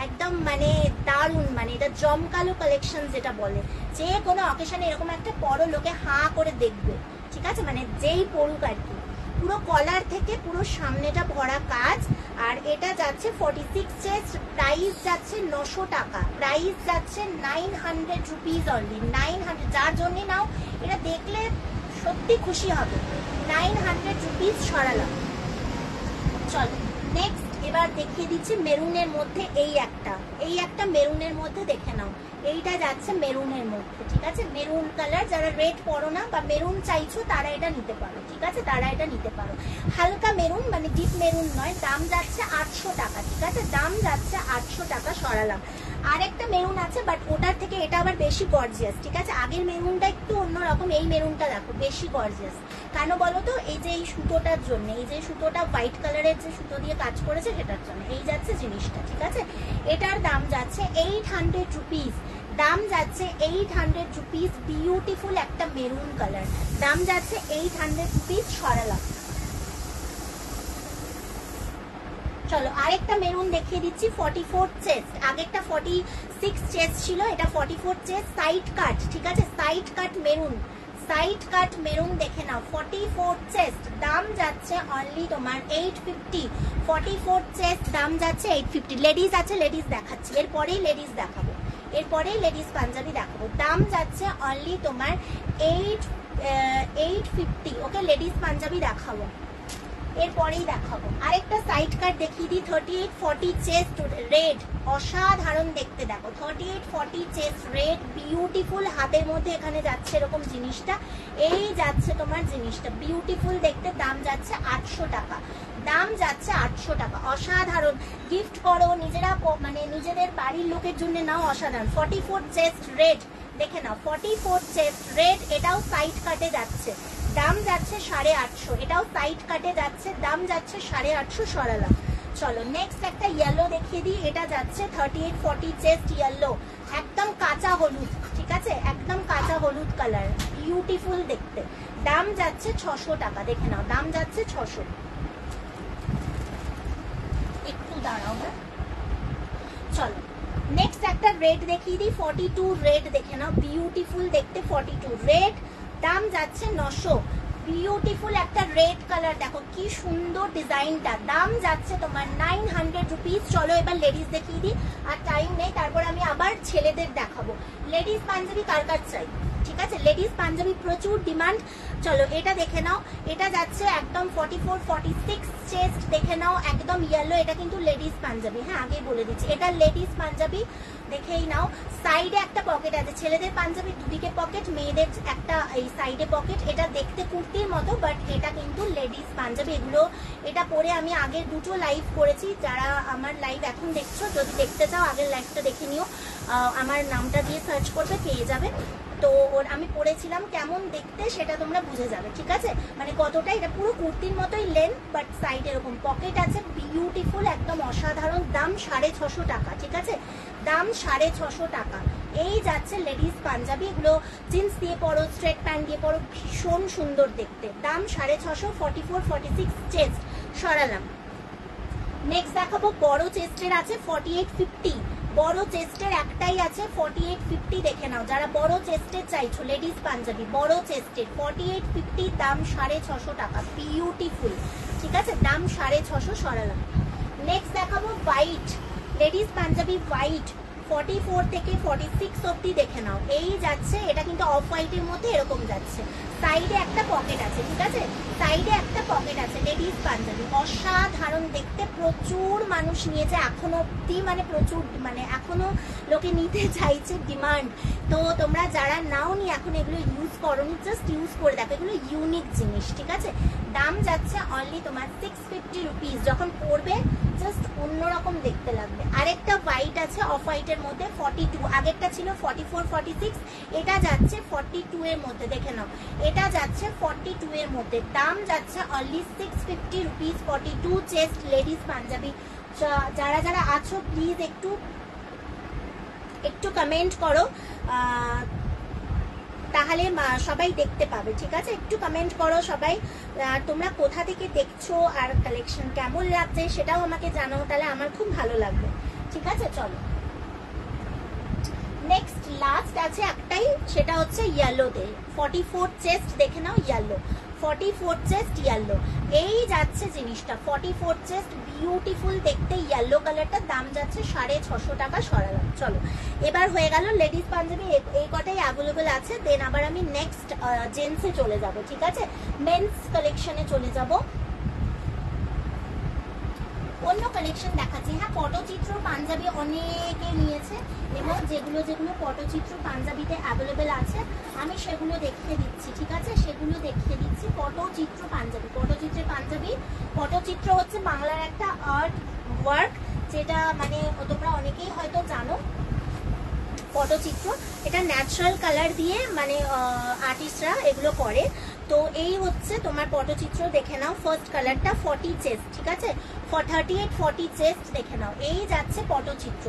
একদম মানে দারুণ, মানে এটা জমকালো কালেকশন যেটা বলে। যে কোনো অকেশনে এরকম একটা পরো, লোকে হাঁ করে দেখবে, ঠিক আছে? মানে যেই পড়ুক আর কি। পুরো কলার থেকে পুরো সামনেটা ভরা কাজ। আর এটা যাচ্ছে 46 চেস্ট, প্রাইস যাচ্ছে 900 টাকা, প্রাইস যাচ্ছে 900 রুপিস অনলি, 900। যার জন্যে নাও, এটা দেখলে সত্যি খুশি হবে। 900 রুপিস সরালাম। চলো নেক্সট এবার দেখিয়ে দিচ্ছি মেরুনের মধ্যে এই একটা মেরুনের মধ্যে, দেখে নাও। এইটা যাচ্ছে মেরুনের মধ্যে, ঠিক আছে? মেরুন কালার, যারা রেড পরো না বা মেরুন চাইছো তারা এটা নিতে পারো, ঠিক আছে? তারা এটা নিতে পারো। হালকা মেরুন, মানে ডিপ মেরুন নয়। দাম যাচ্ছে 800 টাকা, ঠিক আছে? দাম যাচ্ছে 800 টাকা সরালাম। আরেকটা মেরুন আছে, বাট ওটার থেকে এটা আবার বেশি গর্জিয়াস, ঠিক আছে? আগের মেরুনটা একটু অন্যরকম, এই মেরুনটা দেখো বেশি গর্জিয়াস। কেন বলো তো? এই যে এই সুতোটার জন্য, এই যে সুতোটা হোয়াইট কালারের যে সুতো দিয়ে কাজ করেছে সেটার জন্য এই যাচ্ছে জিনিসটা, ঠিক আছে? এটার দাম যাচ্ছে 800 রুপিস, দাম যাচ্ছে 800 রুপিস। বিউটিফুল একটা মেরুন কালার, দাম যাচ্ছে 800 রুপিস সরালাম। চলো আরেকটা মেরুন দেখিয়ে দিচ্ছি, 44 চেস্ট। আগেরটা 46 চেস্ট ছিল, এটা 44 চেস্ট, সাইড কাট, ঠিক আছে? সাইড কাট মেরুন, দেখে নাও। 44 চেস্ট, দাম যাচ্ছে অনলি তোমার 850। 44 চেস্ট, দাম যাচ্ছে 850। লেডিস আছে, লেডিস দেখাচ্ছি, এরপরেই লেডিস দেখাবো, এরপরেই লেডিস পাঞ্জাবি দেখাবো। দাম যাচ্ছে অনলি তোমার 850। ওকে, লেডিস পাঞ্জাবি দেখাবো। এরপরেই দেখাবো আরেকটা সাইড কাট দেখিয়ে দিই। 38-40 চেস্ট রেড, অসাধারণ দেখতে। দেখো 38-40 চেস্ট রেড, বিউটিফুল। হাতের মধ্যে এখানে যাচ্ছে এরকম জিনিসটা, এই যাচ্ছে তোমার জিনিসটা, বিউটিফুল দেখতে। দাম যাচ্ছে 800 টাকা, দাম যাচ্ছে 800 টাকা। অসাধারণ, গিফট করো, নিজেরা মানে নিজেদের বাড়ির লোকের জন্য নাও, অসাধারণ। 44 চেস্ট রেড দেখে নাও, 44 চেস্ট রেড, এটাও সাইড কাটে যাচ্ছে, দাম যাচ্ছে 850। এটাও সাইড কাটে যাচ্ছে, দাম যাচ্ছে 850। সরালাম। চলো নেক্সট একটা ইয়েলো দেখিয়ে দিই। এটা যাচ্ছে 38-40 চেস্ট ইয়েলো, একদম কাঁচা হলুদ, ঠিক আছে, একদম কাঁচা হলুদ কালার, বিউটিফুল দেখতে। দাম যাচ্ছে 600 টাকা, দেখে নাও, দাম যাচ্ছে 600। একটু দাঁড়াও। চলো নেক্সট একটা রেড দেখিয়ে দিই। 42 রেড দেখে নাও, বিউটিফুল দেখতে। 42 রেড, দাম যাচ্ছে 900। বিউটিফুল একটা রেড কালার, দেখো কি সুন্দর ডিজাইনটা, দাম যাচ্ছে তোমার 900 রুপিস। চলো এবার লেডিস দেখিয়ে দিই, আর টাইম নেই, তারপর আমি আবার ছেলেদের দেখাবো। লেডিস পাঞ্জাবি কার কার চাই, ঠিক আছে, লেডিস পাঞ্জাবি প্রচুর ডিমান্ড। চলো এটা দেখে নাও, এটা যাচ্ছে একদম 44-46 চেস্ট, দেখে নাও একদম ইয়েলো। এটা কিন্তু লেডিস পাঞ্জাবি, হ্যাঁ আগেই বলে দিচ্ছি, এটা লেডিস পাঞ্জাবি, দেখেই নাও। সাইডে একটা পকেট আছে, ছেলেদের পাঞ্জাবি দুদিকে পকেট, মেয়েদের একটা এই সাইডে পকেট। এটা দেখতে কুর্তির মতো, বাট এটা কিন্তু লেডিস পাঞ্জাবি। এগুলো এটা পরে আমি আগের দুটো লাইভ করেছি, যারা আমার লাইভ এখন দেখছো, যদি দেখতে চাও আগের লাইভটা দেখে নিও, আমার নামটা দিয়ে সার্চ করবে পেয়ে যাবে। তো আমি পরেছিলাম, কেমন দেখতে সেটা তোমরা বুঝে যাবে, ঠিক আছে, মানে কতটা। এটা পুরো কুর্তির মতোই লেন্থ, বাট সাইড এরকম পকেট আছে, বিউটিফুল একদম অসাধারণ। দাম 650 টাকা, ঠিক আছে, দাম 650 টাকা। এই যাচ্ছে লেডিস পাঞ্জাবি, এগুলো জিন্স দিয়ে পরো, স্ট্রেট প্যান্ট দিয়ে পরো, ভীষণ সুন্দর দেখতে। দাম 650। 44-46 চেস্ট। সরালাম। নেক্সট দেখাবো বড় চেস্টের আছে 48-50, বড় চেস্টের একটাই আছে 48-50, দেখে নাও যারা বড় চেস্টের চাইছো লেডিস পাঞ্জাবি বড় চেস্টের 48-50, দাম 650 টাকা, বিউটিফুল, ঠিক আছে, দাম 650। সরালাম। নেক্সট দেখাবো হোয়াইট লেডিস পাঞ্জাবি, হোয়াইট 44 থেকে 46 অব্দি, দেখে নাও এই যাচ্ছে। এটা কিন্তু অফ হোয়াইটের মধ্যে এরকম যাচ্ছে, সাইডে একটা পকেট আছে, ঠিক আছে, সাইডে একটা পকেট আছে। লেডিস পাঞ্জাবি অসাধারণ দেখতে, প্রচুর মানুষ নিয়েছে এখনো অব্দি, মানে প্রচুর, মানে এখনো লোকে নিতে চাইছে, ডিমান্ড। তো তোমরা যারা নাও নি এখন এগুলো ইউজ করোনি, জাস্ট ইউজ করে দেখো, এগুলো ইউনিক জিনিস, ঠিক আছে। দাম যাচ্ছে অনলি তোমার 650 রুপিস। যখন পরবে জাস্ট অন্যরকম দেখতে লাগবে। আরেকটা হোয়াইট আছে অফ হোয়াইটের মধ্যে 42, আগেরটা ছিল 44-46, এটা যাচ্ছে 42 এর মধ্যে, দেখে নাও এটা যাচ্ছে 42 এর মধ্যে, দাম যাচ্ছে only 650 rupees. 42 chest ladies panjabi. যারা যারা আছো প্লিজ একটু কমেন্ট করো, তাহলে সবাই দেখতে পাবে, ঠিক আছে, একটু কমেন্ট করো সবাই, তোমরা কোথা থেকে দেখছো আর কালেকশন কেমন লাগছে সেটাও আমাকে জানাও, তাহলে আমার খুব ভালো লাগবে, ঠিক আছে। চলো নেক্সট লাস্ট আছে একটাই, সেটা হচ্ছে ইয়েলোতে 44 চেস্ট, দেখে নাও ইয়েলো 44 চেস্ট ইয়েলো, এই যাচ্ছে জিনিসটা 44 চেস্ট, বিউটিফুল দেখতে ইয়েলো কালারটা, দাম যাচ্ছে 650 টাকা। সরালাম। চলো এবার হয়ে গেল লেডিস পাঞ্জাবি, এই কটাই অ্যাভেলেবল আছে। দেন আবার আমি নেক্সট জেন্টসে চলে যাব, ঠিক আছে, মেন্স কালেকশনে চলে যাব, অন্য কালেকশন দেখাচ্ছি। হ্যাঁ পটচিত্র পাঞ্জাবি অনেকে নিয়েছে, এবং যেগুলো যেগুলো পটচিত্র পাঞ্জাবিতে অ্যাভেলেবেল আছে আমি সেগুলো দেখিয়ে দিচ্ছি, ঠিক আছে, সেগুলো দেখিয়ে দিচ্ছি। পটচিত্র পাঞ্জাবি, পটচিত্রের পাঞ্জাবি, পটচিত্র হচ্ছে বাংলার একটা আর্ট ওয়ার্ক, যেটা মানে তোমরা অনেকেই হয়তো জানো। পটচিত্র এটা ন্যাচারাল কালার দিয়ে মানে আর্টিস্টরা এগুলো করে। তো এই হচ্ছে তোমার পটচিত্র, দেখে নাও ফার্স্ট কালারটা 40 চেস্ট, ঠিক আছে, 38-40 চেস্ট, দেখে নাও এই যাচ্ছে পটচিত্র,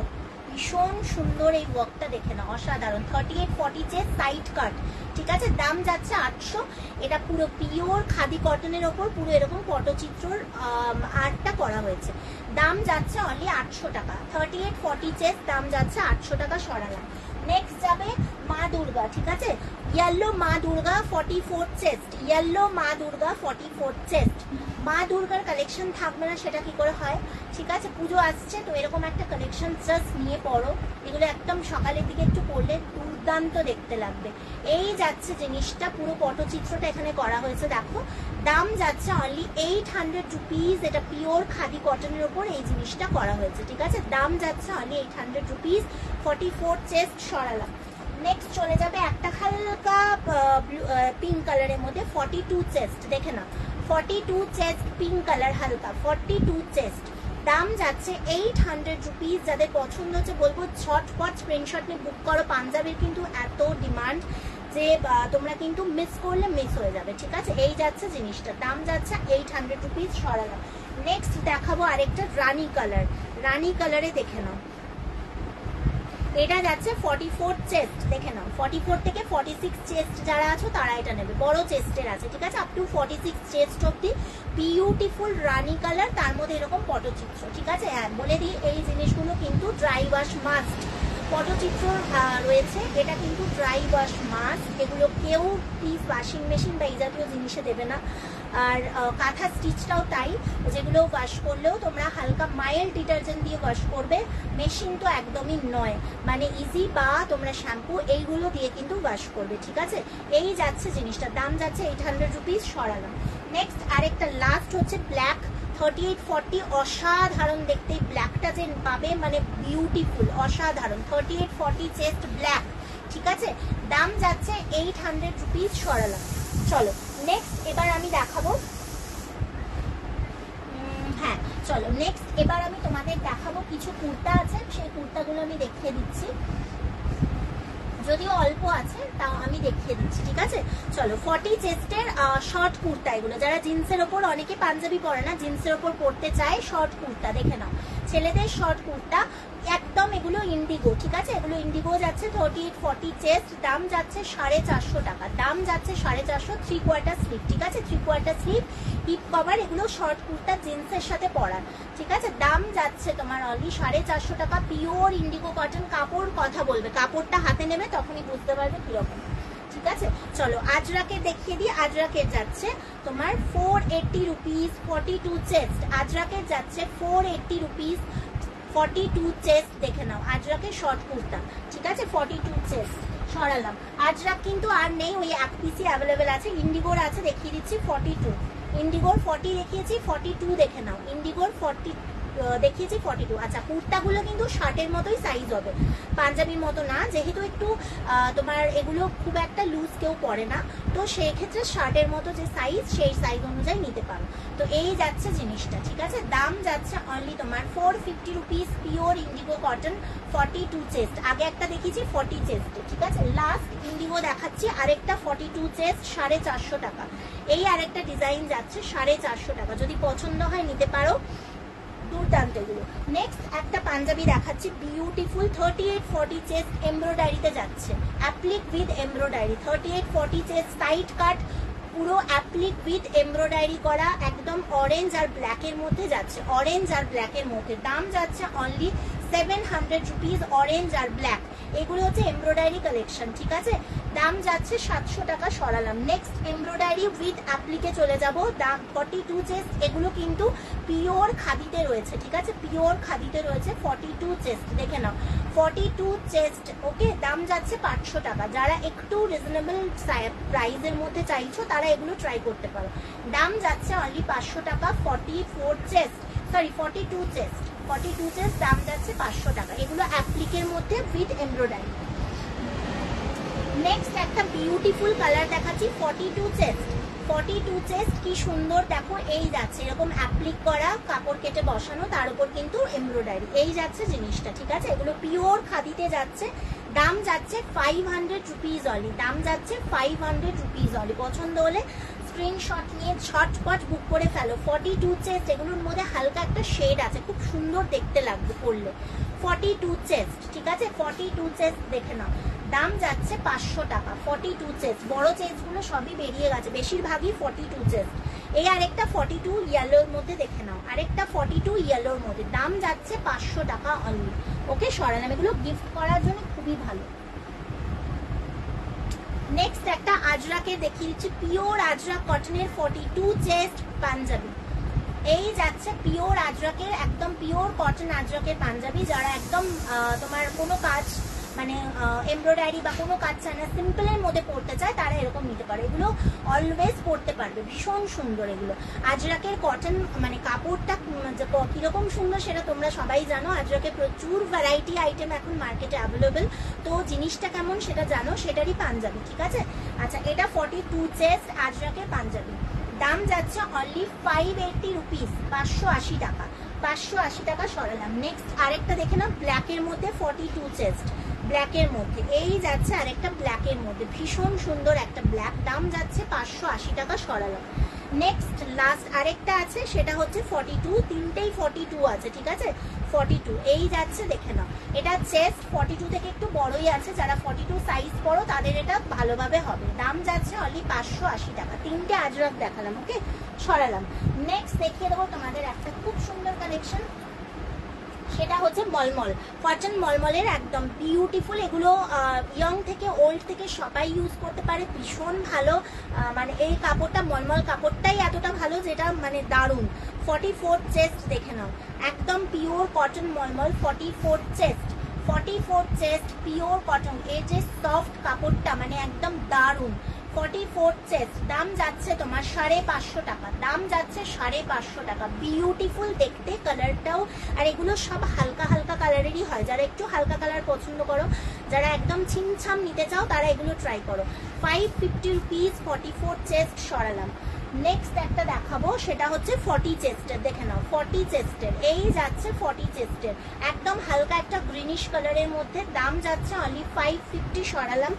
ভীষণ সুন্দর এই ওয়ার্কটা, দেখে নাও অসাধারণ। 38-40 চেস্ট, সাইড কাট, ঠিক আছে, দাম যাচ্ছে 800। এটা পুরো পিওর খাদি কটনের ওপর পুরো এরকম পটচিত্রর আর্টটা করা হয়েছে, দাম যাচ্ছে অনলি 800 টাকা। 38-40 চেস্ট, দাম যাচ্ছে 800 টাকা। সরালাম। নেক্সট যাবে মা দুর্গা, ঠিক আছে, ইয়েলো মা দুর্গা 44 চেস্ট, ইয়েলো মা দুর্গা 44 চেস্ট। মা দুর্গার কালেকশন থাকবে না সেটা কি করে হয়, ঠিক আছে? পুজো আসছে তো এরকম একটা কালেকশন জাস্ট নিয়ে পড়ো, এগুলো একদম সকালের দিকে একটু পড়লে দুর্দান্ত দেখতে লাগবে। এই যাচ্ছে জিনিসটা, পুরো পটচিত্রটা এখানে করা হয়েছে দেখো। দাম যাচ্ছে অনলি 800 রুপিস, এটা পিওর খাদি কটনের ওপর এই জিনিসটা করা হয়েছে, ঠিক আছে? দাম যাচ্ছে অনলি 800 রুপিস। 44 চেস্ট সরালাম। নেক্সট চলে যাবে একটা হালকা পিঙ্ক কালারের মধ্যে 42 চেস্ট, দেখে না 42 চেস্ট পিঙ্ক কালার হালকা 42 চেস্ট। দাম যাচ্ছে 800 রুপিস। যাদের পছন্দ হচ্ছে বলবো ঝটপট স্ক্রিনশট নিয়ে বুক করো। পাঞ্জাবের কিন্তু এত ডিমান্ড যে তোমরা কিন্তু মিস করলে মিস হয়ে যাবে, ঠিক আছে? এই যাচ্ছে জিনিসটা, দাম যাচ্ছে 800 রুপিস সরালাম। নেক্সট দেখাবো আরেকটা রানী কালার, রানী কালারে দেখে নাও, এটা যাচ্ছে 44 চেস্ট, দেখে নাও 44 থেকে 46 চেস্ট যারা আছো তারা এটা নেবে, বড় চেস্টের আছে, ঠিক আছে? আপ টু 46 চেস্ট অব্দি বিউটিফুল রানী কালার, তার মধ্যে এরকম পটচিত্র, ঠিক আছে? হ্যাঁ বলে দিই এই জিনিসগুলো কিন্তু ড্রাই ওয়াশ মাস্ট, পটচিত্র রয়েছে, এটা কিন্তু ড্রাই ওয়াশ মাস্ট। এগুলো কেউ প্লিজ ওয়াশিং মেশিন বা এই জাতীয় জিনিসে দেবে না। আর কাঁথা স্টিচটাও তাই, যেগুলো ওয়াশ করলেও তোমরা হালকা মাইল্ড ডিটারজেন্ট দিয়ে ওয়াশ করবে, মেশিন তো একদমই নয়, মানে ইজি বা তোমরা শ্যাম্পু এইগুলো দিয়ে কিন্তু ওয়াশ করবে, ঠিক আছে? এই যাচ্ছে জিনিসটা, দাম যাচ্ছে 800 রুপিস সরালাম। নেক্সট আরেকটা লাস্ট হচ্ছে ব্ল্যাক 3840, অসাধারণ দেখতে, ব্ল্যাকটা যে পাবে মানে বিউটিফুল অসাধারণ 3840 চেস্ট ব্ল্যাক, ঠিক আছে? দাম যাচ্ছে 800 রুপিস সরালাম। চলো নেক্সট এবার আমি দেখাবো, হ্যাঁ চলো নেক্সট এবার আমি তোমাদের দেখাবো কিছু কুর্তা আছে, সেই কুর্তাগুলো আমি দেখিয়ে দিচ্ছি, যদিও অল্প আছে তাও আমি দেখিয়ে দিচ্ছি, ঠিক আছে? চলো 40 চেস্টের শর্ট কুর্তা, এগুলো যারা জিন্সের ওপর, অনেকে পাঞ্জাবি পরে না, জিন্সের ওপর পরতে চায় শর্ট কুর্তা, দেখে নাও ছেলেদের শর্ট কুর্তা একদম, এগুলো ইন্ডিগো, ঠিক আছে? এগুলো ইন্ডিগো যাচ্ছে 3840 চেস্ট, দাম যাচ্ছে 450 টাকা, দাম যাচ্ছে 450, 3/4 স্লিভ, ঠিক আছে? 3/4 স্লিভ, হিপ কভার, এগুলো শর্ট কুর্তা জিন্সের সাথে পরার, ঠিক আছে? দাম যাচ্ছে তোমার অনলি 450 টাকা, পিওর ইন্ডিগো কটন কাপড়, কথা বলবে কাপড়টা হাতে নেবে তখনই বুঝতে পারবে কিরকম, ঠিক আছে? চলো আজরাকে দেখিয়ে দিই, আজরাকে যাচ্ছে তোমার 480 রুপিস 42 চেস্ট, আজরাকে যাচ্ছে 480 রুপিস 42 চেস্ট, দেখে নাও আজরাকে শর্ট কুর্তা, ঠিক আছে? 42 চেস্ট সরালাম। আজরাক কিন্তু আর নেই, ওই এক পিসই অ্যাভেলেবেল আছে, ইন্ডিগোর আছে দেখিয়ে দিচ্ছি 42, ইন্ডিগোর 40 দেখিয়েছি, 42 দেখে নাও, ইন্ডিগোর 40 দেখিয়েছি 42। আচ্ছা কুর্তাগুলো কিন্তু শার্টের মতোই সাইজ হবে, পাঞ্জাবির মতো না, যেহেতু একটু তোমার এগুলো খুব একটা লুজ কেউ পরে না, তো সেই ক্ষেত্রে শার্টের মতো যে সাইজ সেই সাইজ অনুযায়ী নিতে পারো। তো এই যাচ্ছে জিনিসটা, ঠিক আছে? দাম যাচ্ছে অনলি তোমার 450 rupees, pure Indigo cotton 42 chest, আগে একটা দেখিয়েছি 40 চেস্ট, ঠিক আছে? লাস্ট ইন্ডিগো দেখাচ্ছি আরেকটা 42 চেস্ট 450 টাকা, এই আরেকটা ডিজাইন যাচ্ছে 450 টাকা, যদি পছন্দ হয় নিতে পারো, দুর্দান্ত এগুলো। নেক্সট একটা পাঞ্জাবি দেখাচ্ছি বিউটিফুল 3840 চেস্ট, এমব্রয়ডারিতে যাচ্ছে, applique with embroidery, 3840 chest side কাট, পুরো অ্যাপ্লিক উইথ এমব্রয়ডারি করা, একদম অরেঞ্জ আর ব্ল্যাকের মধ্যে যাচ্ছে, অরেঞ্জ আর ব্ল্যাকের মধ্যে, দাম যাচ্ছে অনলি 700 রুপিস, অরেঞ্জ আর ব্ল্যাক, এগুলো হচ্ছে এমব্রয়ডারি কালেকশন, ঠিক আছে? দাম যাচ্ছে 700 টাকা সরালাম। নেক্সট এমব্রয়ডারি উইথ অ্যাপ্লিকে চলে যাব, দাম 42 চেস্ট, এগুলো কিন্তু পিওর খাদিতে রয়েছে, ঠিক আছে? পিওর খাদিতে রয়েছে 42 চেস্ট, দেখে নাও 42 চেস্ট, ওকে? দাম যাচ্ছে 500 টাকা, যারা একটু রিজনেবল প্রাইসের মধ্যে চাইছো তারা এগুলো ট্রাই করতে পারো, দাম যাচ্ছে অনলি 500 টাকা। 44 চেস্ট, সরি 42 চেস্ট, 42 চেস্ট দাম যাচ্ছে 500 টাকা, এগুলো অ্যাপ্লিকের মধ্যে উইথ এমব্রয়ডারি। নেক্সট একটা বিউটিফুল কালার দেখাচ্ছি 42 চেস্ট, 42 চেস্ট কি সুন্দর দেখো, এই যাচ্ছে এরকম অ্যাপ্লিক করা, কাপড় কেটে বসানো, তার উপর কিন্তু এমব্রয়ডারি, এই যাচ্ছে জিনিসটা, ঠিক আছে? এগুলো পিওর খাদিতে যাচ্ছে, দাম যাচ্ছে 500 রুপিস অনলি, দাম যাচ্ছে 500 রুপিস অনলি। পছন্দ হলে স্ক্রিনশট নিয়ে ঝটপট বুক করে ফেলো। 42 চেস্ট, এগুলোর মধ্যে হালকা একটা শেড আছে, খুব সুন্দর দেখতে লাগবে পরলে। 42 চেস্ট, ঠিক আছে? 42 চেস্ট দেখে নাও, দাম যাচ্ছে 500 টাকা। 42 চেস্ট, বড় চেস্টগুলো সবই বেরিয়ে গেছে, বেশিরভাগই 42 চেস্ট। এই আরেকটা 42 ইয়েলোর মধ্যে দেখে নাও, আরেকটা 42 ইয়েলোর মধ্যে, দাম যাচ্ছে 500 টাকা অনলি, ওকে? সরালাম, এগুলো গিফট করার জন্য খুবই ভালো। নেক্সট একটা আজরাকে দেখিয়ে দিচ্ছি, পিওর আজরাক কটনের 42 চেস্ট পাঞ্জাবি। এই যাচ্ছে পিওর আজরাকের, একদম পিওর কটন আজরাকের পাঞ্জাবি। যারা একদম তোমার কোনো কাজ মানে এমব্রয়ডারি বা কোনো কাজ চায় না, সিম্পলের মধ্যে পড়তে চায়, তারা এরকম নিতে পারে। এগুলো অলওয়েজ পড়তে পারবে, ভীষণ সুন্দর এগুলো। আজরাকের কটন মানে কাপড়টা কিরকম সুন্দর সেটা তোমরা সবাই জানো। আজরাকের প্রচুর ভ্যারাইটি আইটেম এখন মার্কেটে অ্যাভেলেবেল, তো জিনিসটা কেমন সেটা জানো, সেটারই পাঞ্জাবি, ঠিক আছে। আচ্ছা, এটা 42 চেস্ট আজরাকের পাঞ্জাবি, দাম যাচ্ছে অনলি 580 রুপিস, 580 টাকা, 580 টাকা সরালাম। নেক্সট আরেকটা দেখে নাও, ব্ল্যাকের মধ্যে 42 চেস্ট, ব্ল্যাকের মধ্যে এই যাচ্ছে আরেকটা ব্ল্যাকের মধ্যে, ভীষণ সুন্দর একটা ব্ল্যাক, দাম যাচ্ছে 580 টাকা সরালাম। নেক্সট লাস্ট আরেকটা আছে, সেটা হচ্ছে 42, তিনটেই 42 আছে, ঠিক আছে। 42 এই যাচ্ছে, দেখে নাও, এটা চেস্ট 42 থেকে একটু বড়ই আছে, যারা 42 সাইজ পড়ো তাদের এটা ভালোভাবে হবে। দাম যাচ্ছে অনলি 580 টাকা। তিনটে আজরাক দেখালাম, ওকে, সরালাম। নেক্সট দেখিয়ে দেবো তোমাদের একটা খুব সুন্দর কালেকশন, সেটা হচ্ছে মলমল কটন, মলমলের একদম বিউটিফুল। এগুলো ইয়ং থেকে ওল্ড থেকে সবাই ইউজ করতে পারে, ভীষণ ভালো। মানে এই কাপড়টা, মলমল কাপড়টাই এতটা ভালো যেটা মানে দারুণ। 44 চেস্ট দেখে নাও, একদম pure cotton mulmul, 44 chest, 44 chest pure cotton. এর যে সফট কাপড়টা মানে একদম দারুণ। 44 চেস্ট, দাম যাচ্ছে তোমার 550 টাকা, দাম যাচ্ছে 550 টাকা। বিউটিফুল দেখতে কালারটাও, আর এগুলো সব হালকা হালকা কালারেরই হয়। যারা একটু হালকা কালার পছন্দ করো, যারা একদম ছিমছাম নিতে চাও, তারা এগুলো ট্রাই করো। 550 রুপিস, 44 চেস্ট সরালাম। নেক্সট একটা দেখাবো, সেটা হচ্ছে 40 চেস্টের, দেখে নাও 40 চেস্টের, এই যাচ্ছে 40 চেস্টের, একদম হালকা একটা গ্রিনিশ কালারের মধ্যে, দাম যাচ্ছে অনলি 550 সরালাম।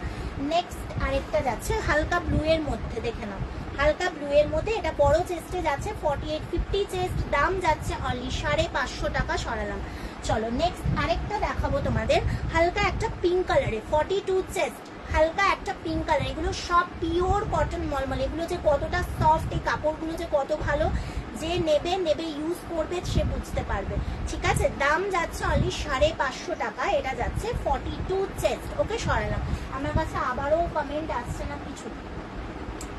নেক্সট আরেকটা যাচ্ছে হালকা ব্লু এর মধ্যে, দেখে নাও হালকা ব্লু এর মধ্যে, এটা বড় চেস্টে যাচ্ছে 48-50 চেস্ট, দাম যাচ্ছে অনলি 550 টাকা সরালাম। চলো নেক্সট আরেকটা দেখাবো তোমাদের, হালকা একটা পিঙ্ক কালারে 42 চেস্ট, হালকা একটা পিঙ্ক কালার। এগুলো সব পিওর কটন মলমল, এগুলো যে কতটা সফট, এই কাপড়গুলো যে কত ভালো, যে নেবে ইউজ করবে সে বুঝতে পারবে, ঠিক আছে। দাম যাচ্ছে অনলি 550 টাকা, এটা যাচ্ছে 42 চেস্ট, ওকে সরালাম। আমার কাছে আবারও কমেন্ট আসছে না কিছু,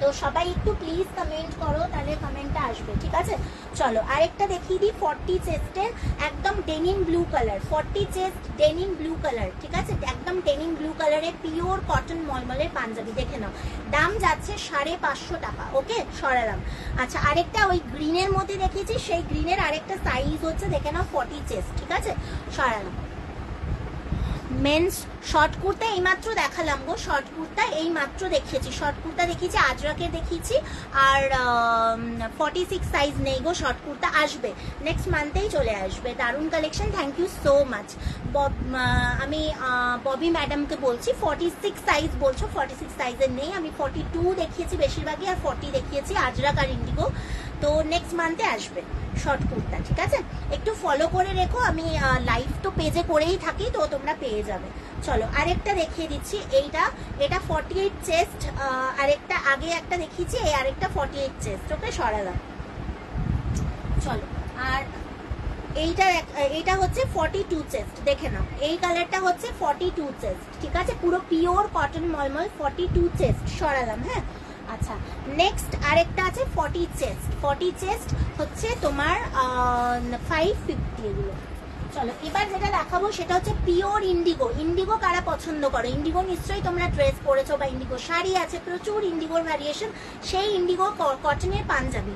তো সবাই একটু প্লিজ কমেন্ট করো, তাহলে কমেন্টটা আসবে, ঠিক আছে। চলো আরেকটা দেখিয়ে দিই, 40 চেস্টের একদম denim blue colour, 40 chest denim blue colour, ঠিক আছে, একদম ডেনিম ব্লু কালারের পিওর কটন মলমলের পাঞ্জাবি, দেখে নাও, দাম যাচ্ছে 550 টাকা, ওকে সরালাম। আচ্ছা আরেকটা ওই গ্রিনের মধ্যে দেখিয়েছি, সেই গ্রিনের আরেকটা সাইজ হচ্ছে, দেখে নাও 40 চেস্ট, ঠিক আছে, সরালাম। মেন্স শর্ট কুর্তা এইমাত্র দেখালাম গো, শর্ট কুর্তা এইমাত্র দেখিয়েছি, শর্ট কুর্তা দেখিয়েছি, আজরাকে দেখিয়েছি, আর 46 সাইজ নেই গো, শর্ট কুর্তা আসবে নেক্সট মান্থেই চলে আসবে, দারুণ collection, thank you so much. আমি ববি ম্যাডামকে বলছি 46 সাইজ বলছো, 46 সাইজের নেই, আমি 42 দেখিয়েছি বেশিরভাগই, আর 40 দেখিয়েছি আজরাক আর ইন্ডিগো, তো নেক্সট মান্থে আসবে শর্ট কুর্তা, ঠিক আছে। একটু ফলো করে রেখো, আমি লাইভ তো পেজে করেই থাকি, তো তোমরা পেয়ে যাবে। চলো আরেকটা দেখিয়ে দিচ্ছি, এটা 48 চেস্ট, আরেকটা আগে একটা দেখিয়েছি, এই আরেকটা 48 চেস্ট, ওকে সরালাম। চলো আর এইটা হচ্ছে 42 চেস্ট, দেখে নাও, এই কালারটা হচ্ছে 42 চেস্ট, ঠিক আছে, পুরো পিওর কটন মলমল, 42 চেস্ট সরালাম। হ্যাঁ আচ্ছা নেক্সট আরেকটা আছে 40 চেস্ট, 40 চেস্ট হচ্ছে তোমার 550 এগুলো। চলো এবার যেটা দেখাবো সেটা হচ্ছে পিওর ইন্ডিগো। ইন্ডিগো কারা পছন্দ করো, ইন্ডিগো নিশ্চয়ই তোমরা ড্রেস পরেছো বা ইন্ডিগো শাড়ি আছে, প্রচুর ইন্ডিগোর ভ্যারিয়েশন, সেই ইন্ডিগো কটনের পাঞ্জাবি,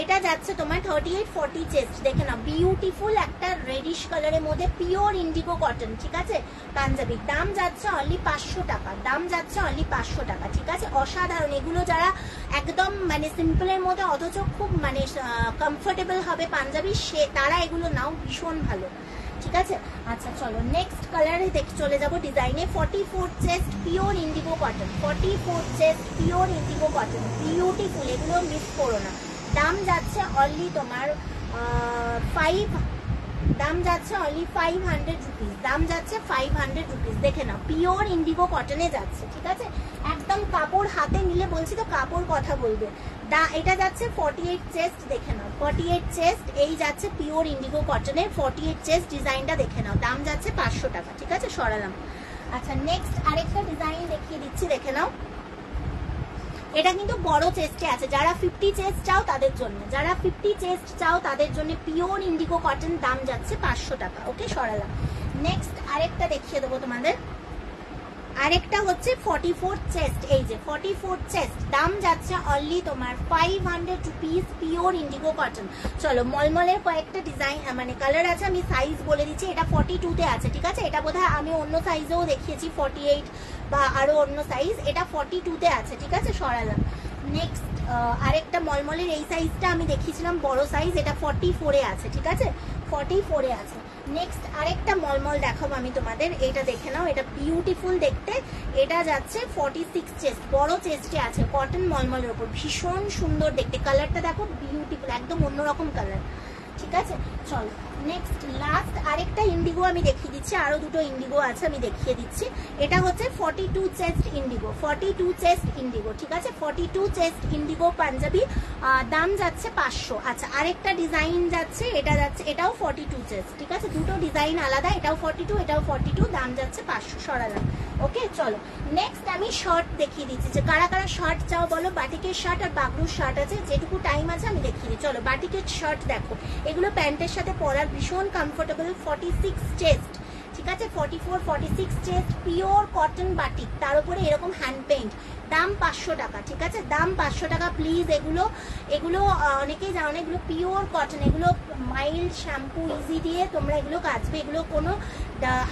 এটা যাচ্ছে তোমার 38-40 চেস্ট, দেখে না বিউটিফুল একটা রেডিশ কালারের মধ্যে পিওর ইন্ডিগো কটন, ঠিক আছে, পাঞ্জাবি, দাম যাচ্ছে অনলি 500 টাকা, দাম যাচ্ছে অনলি 500 টাকা, ঠিক আছে, অসাধারণ। এগুলো যারা একদম মানে সিম্পলের মধ্যে অথচ খুব মানে কমফোর্টেবল হবে পাঞ্জাবি, সে তারা এগুলো নাও, ভীষণ ভালো, ঠিক আছে। আচ্ছা চলো নেক্সট কালারে চলে যাব ডিজাইনে, 44 chest pure Indigo cotton, 44 chest pure Indigo cotton, beautiful, এগুলো মিস করো না। দাম যাচ্ছে অনলি তোমার 500 রুপিস, দাম যাচ্ছে 500 রুপিস, দেখে নাও পিওর ইন্ডিগো কটনে যাচ্ছে, ঠিক আছে, একদম কাপড় হাতে নিলে বলছি তো কাপড় কথা বলবে। এটা যাচ্ছে 48 চেস্ট, দেখে নাও 48 চেস্ট, এই যাচ্ছে পিওর ইন্ডিগো কটনের 48 চেস্ট, ডিজাইনটা দেখে নাও, দাম যাচ্ছে 500 টাকা, ঠিক আছে সরালাম। আচ্ছা নেক্সট আরেকটা ডিজাইন দেখিয়ে দিচ্ছি, দেখে নাও, এটা কিন্তু বড় চেস্টে আছে, যারা 50 চেস্ট চাও তাদের জন্য, যারা 50 চেস্ট চাও তাদের জন্য পিওর ইন্ডিগো কটন, দাম যাচ্ছে 500 টাকা। ওকে, সরালাম। নেক্সট আরেকটা দেখিয়ে দেবো তোমাদের, আরেকটা হচ্ছে 44 চেস্ট, এই যে 44 চেস্ট, দাম যাচ্ছে অনলি তোমার 500 রুপিস, পিওর ইন্ডিগো কটন। চলো, মলমলের কয়েকটা ডিজাইন মানে কালার আছে, আমি সাইজ বলে দিচ্ছি। এটা 42 তে আছে, ঠিক আছে? এটা বোধহয় আমি অন্য সাইজেও দেখিয়েছি, 48 বা আরো অন্য সাইজ। এটা 42 তে আছে, ঠিক আছে? সরালাম। নেক্সট আরেকটা মলমলের এই সাইজটা আমি দেখিয়েছিলাম বড় সাইজ, এটা 44 এ আছে, ঠিক আছে? 44 এ আছে। নেক্সট আরেকটা মলমল দেখাবো আমি তোমাদের, এটা দেখে নাও, এটা বিউটিফুল দেখতে। এটা যাচ্ছে 46 চেস্ট, বড় চেস্টে আছে, কটন মলমলের উপর, ভীষণ সুন্দর দেখতে। কালারটা দেখো, বিউটিফুল, একদম অন্যরকম কালার, ঠিক আছে? চলো নেক্সট লাস্ট আরেকটা ইন্ডিগো আমি দেখিয়ে দিচ্ছি, আরো দুটো ইন্ডিগো আছে আমি দেখিয়ে দিচ্ছি। এটা হচ্ছে 42 চেস্ট ইন্ডিগো, 42 চেস্ট ইন্ডিগো, ঠিক আছে? 42 চেস্ট ইন্ডিগো পাঞ্জাবি, দাম যাচ্ছে 500। আচ্ছা, আরেকটা ডিজাইন যাচ্ছে, এটা যাচ্ছে, এটাও 42 চেস্ট, ঠিক আছে? দুটো ডিজাইন আলাদা, এটাও 42, এটাও 42, দাম যাচ্ছে 500। সরালাম। ওকে, চলো নেক্সট আমি শার্ট দেখিয়ে দিচ্ছি, যে কারা কারা শার্ট চাও বলো। বাটিকের শার্ট আর বাগরুর শার্ট আছে, যেটুকু টাইম আছে আমি দেখিয়ে দিই। চলো, বাটিকের শার্ট দেখো, এগুলো প্যান্টের সাথে পরার ভীষণ কমফোর্টেবল। 46 চেস্ট, ঠিক আছে? 44 46 চেস্ট, পিওর কটন বাটিক, তার উপরে এরকম হ্যান্ড পেইন্ট, দাম 500 টাকা, ঠিক আছে? দাম 500 টাকা। প্লিজ এগুলো এগুলো অনেকেই জানো না, এগুলো পিওর কটন, এগুলো মাইল্ড শ্যাম্পু ইজি দিয়ে তোমরা এগুলো কাচবে, এগুলো কোনো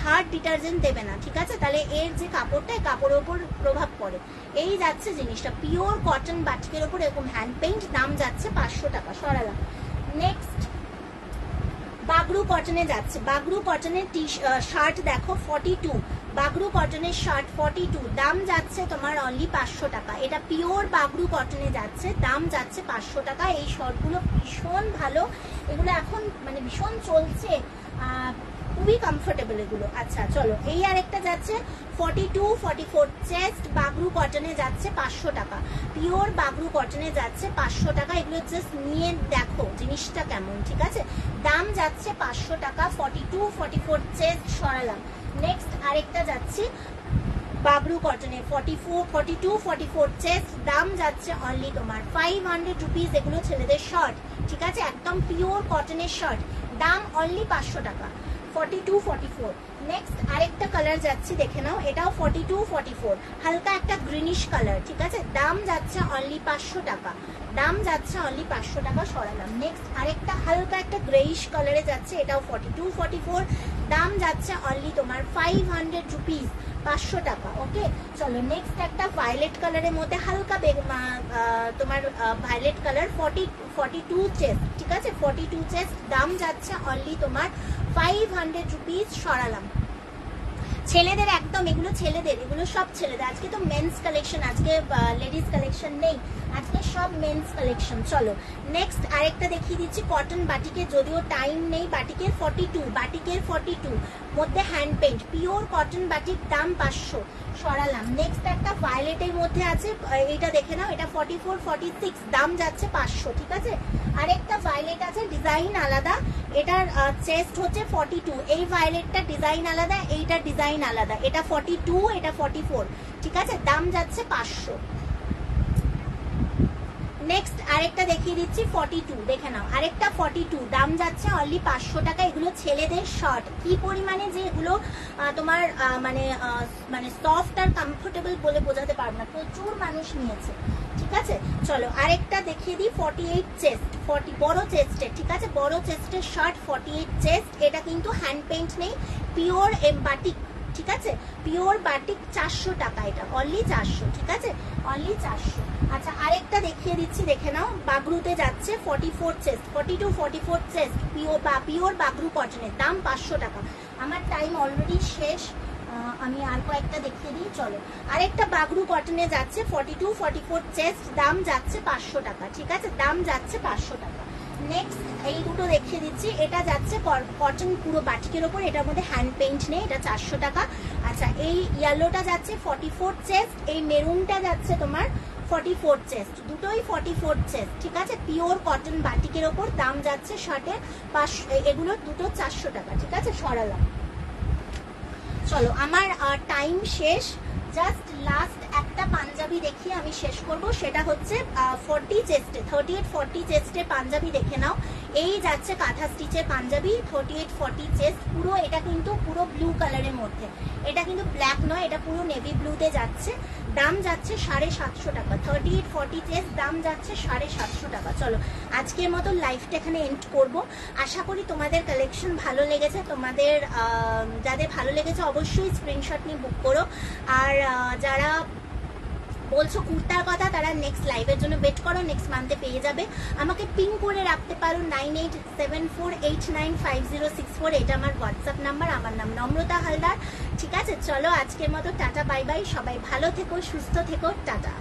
হার্ড ডিটারজেন্ট দেবে না, ঠিক আছে? তাহলে এর যে কাপড়টা, কাপড়ের উপর প্রভাব পড়ে। এই যাচ্ছে জিনিসটা, পিওর কটন বাটিকের ওপর এরকম হ্যান্ড পেইন্ট, দাম যাচ্ছে 500 টাকা। সরালাম। নেক্সট বাগরু কটনে যাচ্ছে, বাগরু কটনের শার্ট দেখো 42, বাগরু কটনের শার্ট 42, দাম যাচ্ছে তোমার অনলি 500 টাকা। এটা পিওর বাগরু কটনে যাচ্ছে, দাম যাচ্ছে 500 টাকা। এই শার্টগুলো ভীষণ ভালো, এগুলো এখন মানে ভীষণ চলছে, খুবই কমফোর্টেবল এগুলো। আচ্ছা চলো, এই আরেকটা যাচ্ছে 42 44 চেস্ট, বাগরু কটনে যাচ্ছে 500 টাকা, পিওর বাগরু কটনে যাচ্ছে 500 টাকা। এগুলো জাস্ট নিয়ে দেখো জিনিসটা কেমন, ঠিক আছে? দাম যাচ্ছে 500 টাকা, 42 44 চেস্ট। সরালাম। নেক্সট আরেকটা যাচ্ছি বাগরু কটনে 44 42 44 চেস্ট, দাম যাচ্ছে অনলি তোমার 500 রুপিস। এগুলো ছেলেদের শার্ট, ঠিক আছে? একদম পিওর কটনের শার্ট, দাম অনলি 500 টাকা, 42 44। নেক্সট আরেকটা কালার যাচ্ছি, দেখে নাও, এটাও 42 44, হালকা একটা গ্রিনিশ কালার, ঠিক আছে? দাম যাচ্ছে অনলি 500 টাকা, দাম যাচ্ছে অনলি 500 টাকা। সরালাম। নেক্সট আরেকটা হালকা একটা গ্রেইশ কালারে যাচ্ছে, এটাও 42 44, দাম যাচ্ছে অনলি তোমার 500 রুপিস, 500 টাকা। ওকে, চলো নেক্সট একটা ভায়োলেট কালারের মধ্যে হালকা তোমার ভায়োলেট কালার 42 চেস্ট, ঠিক আছে? 42 চেস্ট, দাম যাচ্ছে অনলি তোমার 500 রুপিস। সরালাম। ছেলেদের একদম, এগুলো ছেলেদের, এগুলো সব ছেলেদের। আজকে তো মেন্স কালেকশন, আজকে লেডিস কালেকশন নেই, আজকে সব মেন্স কালেকশন। চলো নেক্সট আরেকটা দেখিয়ে দিচ্ছি কটন বাটিকে, যদিও টাইম নেই। বাটিকের 42, বাটিকের 42 মধ্যে hand paint, pure cotton batik, দাম 500। সরালাম। নেক্সট একটা ভায়োলেটের মধ্যে আছে, এটা দেখে নাও, এটা 44 46, দাম যাচ্ছে 500, ঠিক আছে? আরেকটা ভায়োলেট আছে, ডিজাইন আলাদা, এটার চেস্ট হচ্ছে 42, এই ভায়োলেটটা ডিজাইন আলাদা, এইটার ডিজাইন আলাদা, এটা 42, এটা 44, ঠিক আছে? দাম যাচ্ছে 500। নেক্সট আরেকটা দেখিয়ে দিচ্ছি 42, দেখে নাও, আরেকটা 42, দাম যাচ্ছে অনলি 500 টাকা। এগুলো ছেলেদের শার্ট, কি পরিমাণে যে এগুলো তোমার মানে সফট আর কমফোর্টেবল বলে বোঝাতে পারবো না, প্রচুর মানুষ নিয়েছে, ঠিক আছে? চলো আরেকটা দেখিয়ে দিই 48 চেস্ট, 40 বড় চেস্টের, ঠিক আছে? বড় চেস্টের শার্ট 48 চেস্ট, এটা কিন্তু হ্যান্ড পেইন্ট নেই, পিওর বাটিক, ঠিক আছে? পিওর বাটিক, 400 টাকা, এটা অনলি 400, ঠিক আছে? অনলি 400। আচ্ছা আরেকটা দেখিয়ে দিচ্ছি, দেখে নাও, বাগরুতে যাচ্ছে 44 চেস্ট, 42 44 চেস্ট, পিওর বাগরু কটনের, দাম 500 টাকা। আমার টাইম অলরেডি শেষ, আমি আর কয়েকটা দেখিয়ে দিই। চলো আরেকটা বাগরু কটনে যাচ্ছে 42 44 চেস্ট, দাম যাচ্ছে 500 টাকা, ঠিক আছে? দাম যাচ্ছে 500 টাকা। নেক্সট এই দুটো দেখিয়ে দিচ্ছি, এটা যাচ্ছে কটন পুরো বাটিকের ওপর, এটার মধ্যে হ্যান্ড পেইন্ট নেই, এটা 400 টাকা। আচ্ছা এই ইয়েলোটা যাচ্ছে 44 চেস্ট, এই মেরুনটা যাচ্ছে তোমার 44 চেস্ট, দুটোই 44 চেস্ট, ঠিক আছে? পিওর কটন বাটিকের ওপর, দাম যাচ্ছে শার্টের 500, এগুলো দুটো 400 টাকা, ঠিক আছে? সরালাম। চলো আমার টাইম শেষ, জাস্ট লাস্ট একটা পাঞ্জাবি দেখিয়ে আমি শেষ করব, সেটা হচ্ছে 40 চেস্টে, 38-40 চেস্টে পাঞ্জাবি দেখে নাও। এই যাচ্ছে কাঁথা স্টিচের পাঞ্জাবি, 38-40 চেস্ট, পুরো এটা কিন্তু পুরো ব্লু কালারের মধ্যে, এটা কিন্তু ব্ল্যাক নয়, এটা পুরো নেভি ব্লুতে যাচ্ছে। দাম যাচ্ছে 750 টাকা, 38-40 চেস্ট, দাম যাচ্ছে 750 টাকা। চলো আজকের মতো লাইভটা এখানে এন্ড করব। আশা করি তোমাদের কালেকশন ভালো লেগেছে, তোমাদের যাদের ভালো লেগেছে অবশ্যই স্ক্রিনশট নিয়ে বুক করো। আর যারা বলছো কুর্তার কথা, তারা নেক্সট লাইভের জন্য ওয়েট করো, নেক্সট মান্থে পেয়ে যাবে। আমাকে পিং করে রাখতে পারো 9874895064, এটা আমার হোয়াটসঅ্যাপ নাম্বার। আমার নাম নম্রতা হালদার। ঠিক আছে, চলো আজকের মতো টাটা, বাই বাই। সবাই ভালো থেকো, সুস্থ থেকো, টাটা।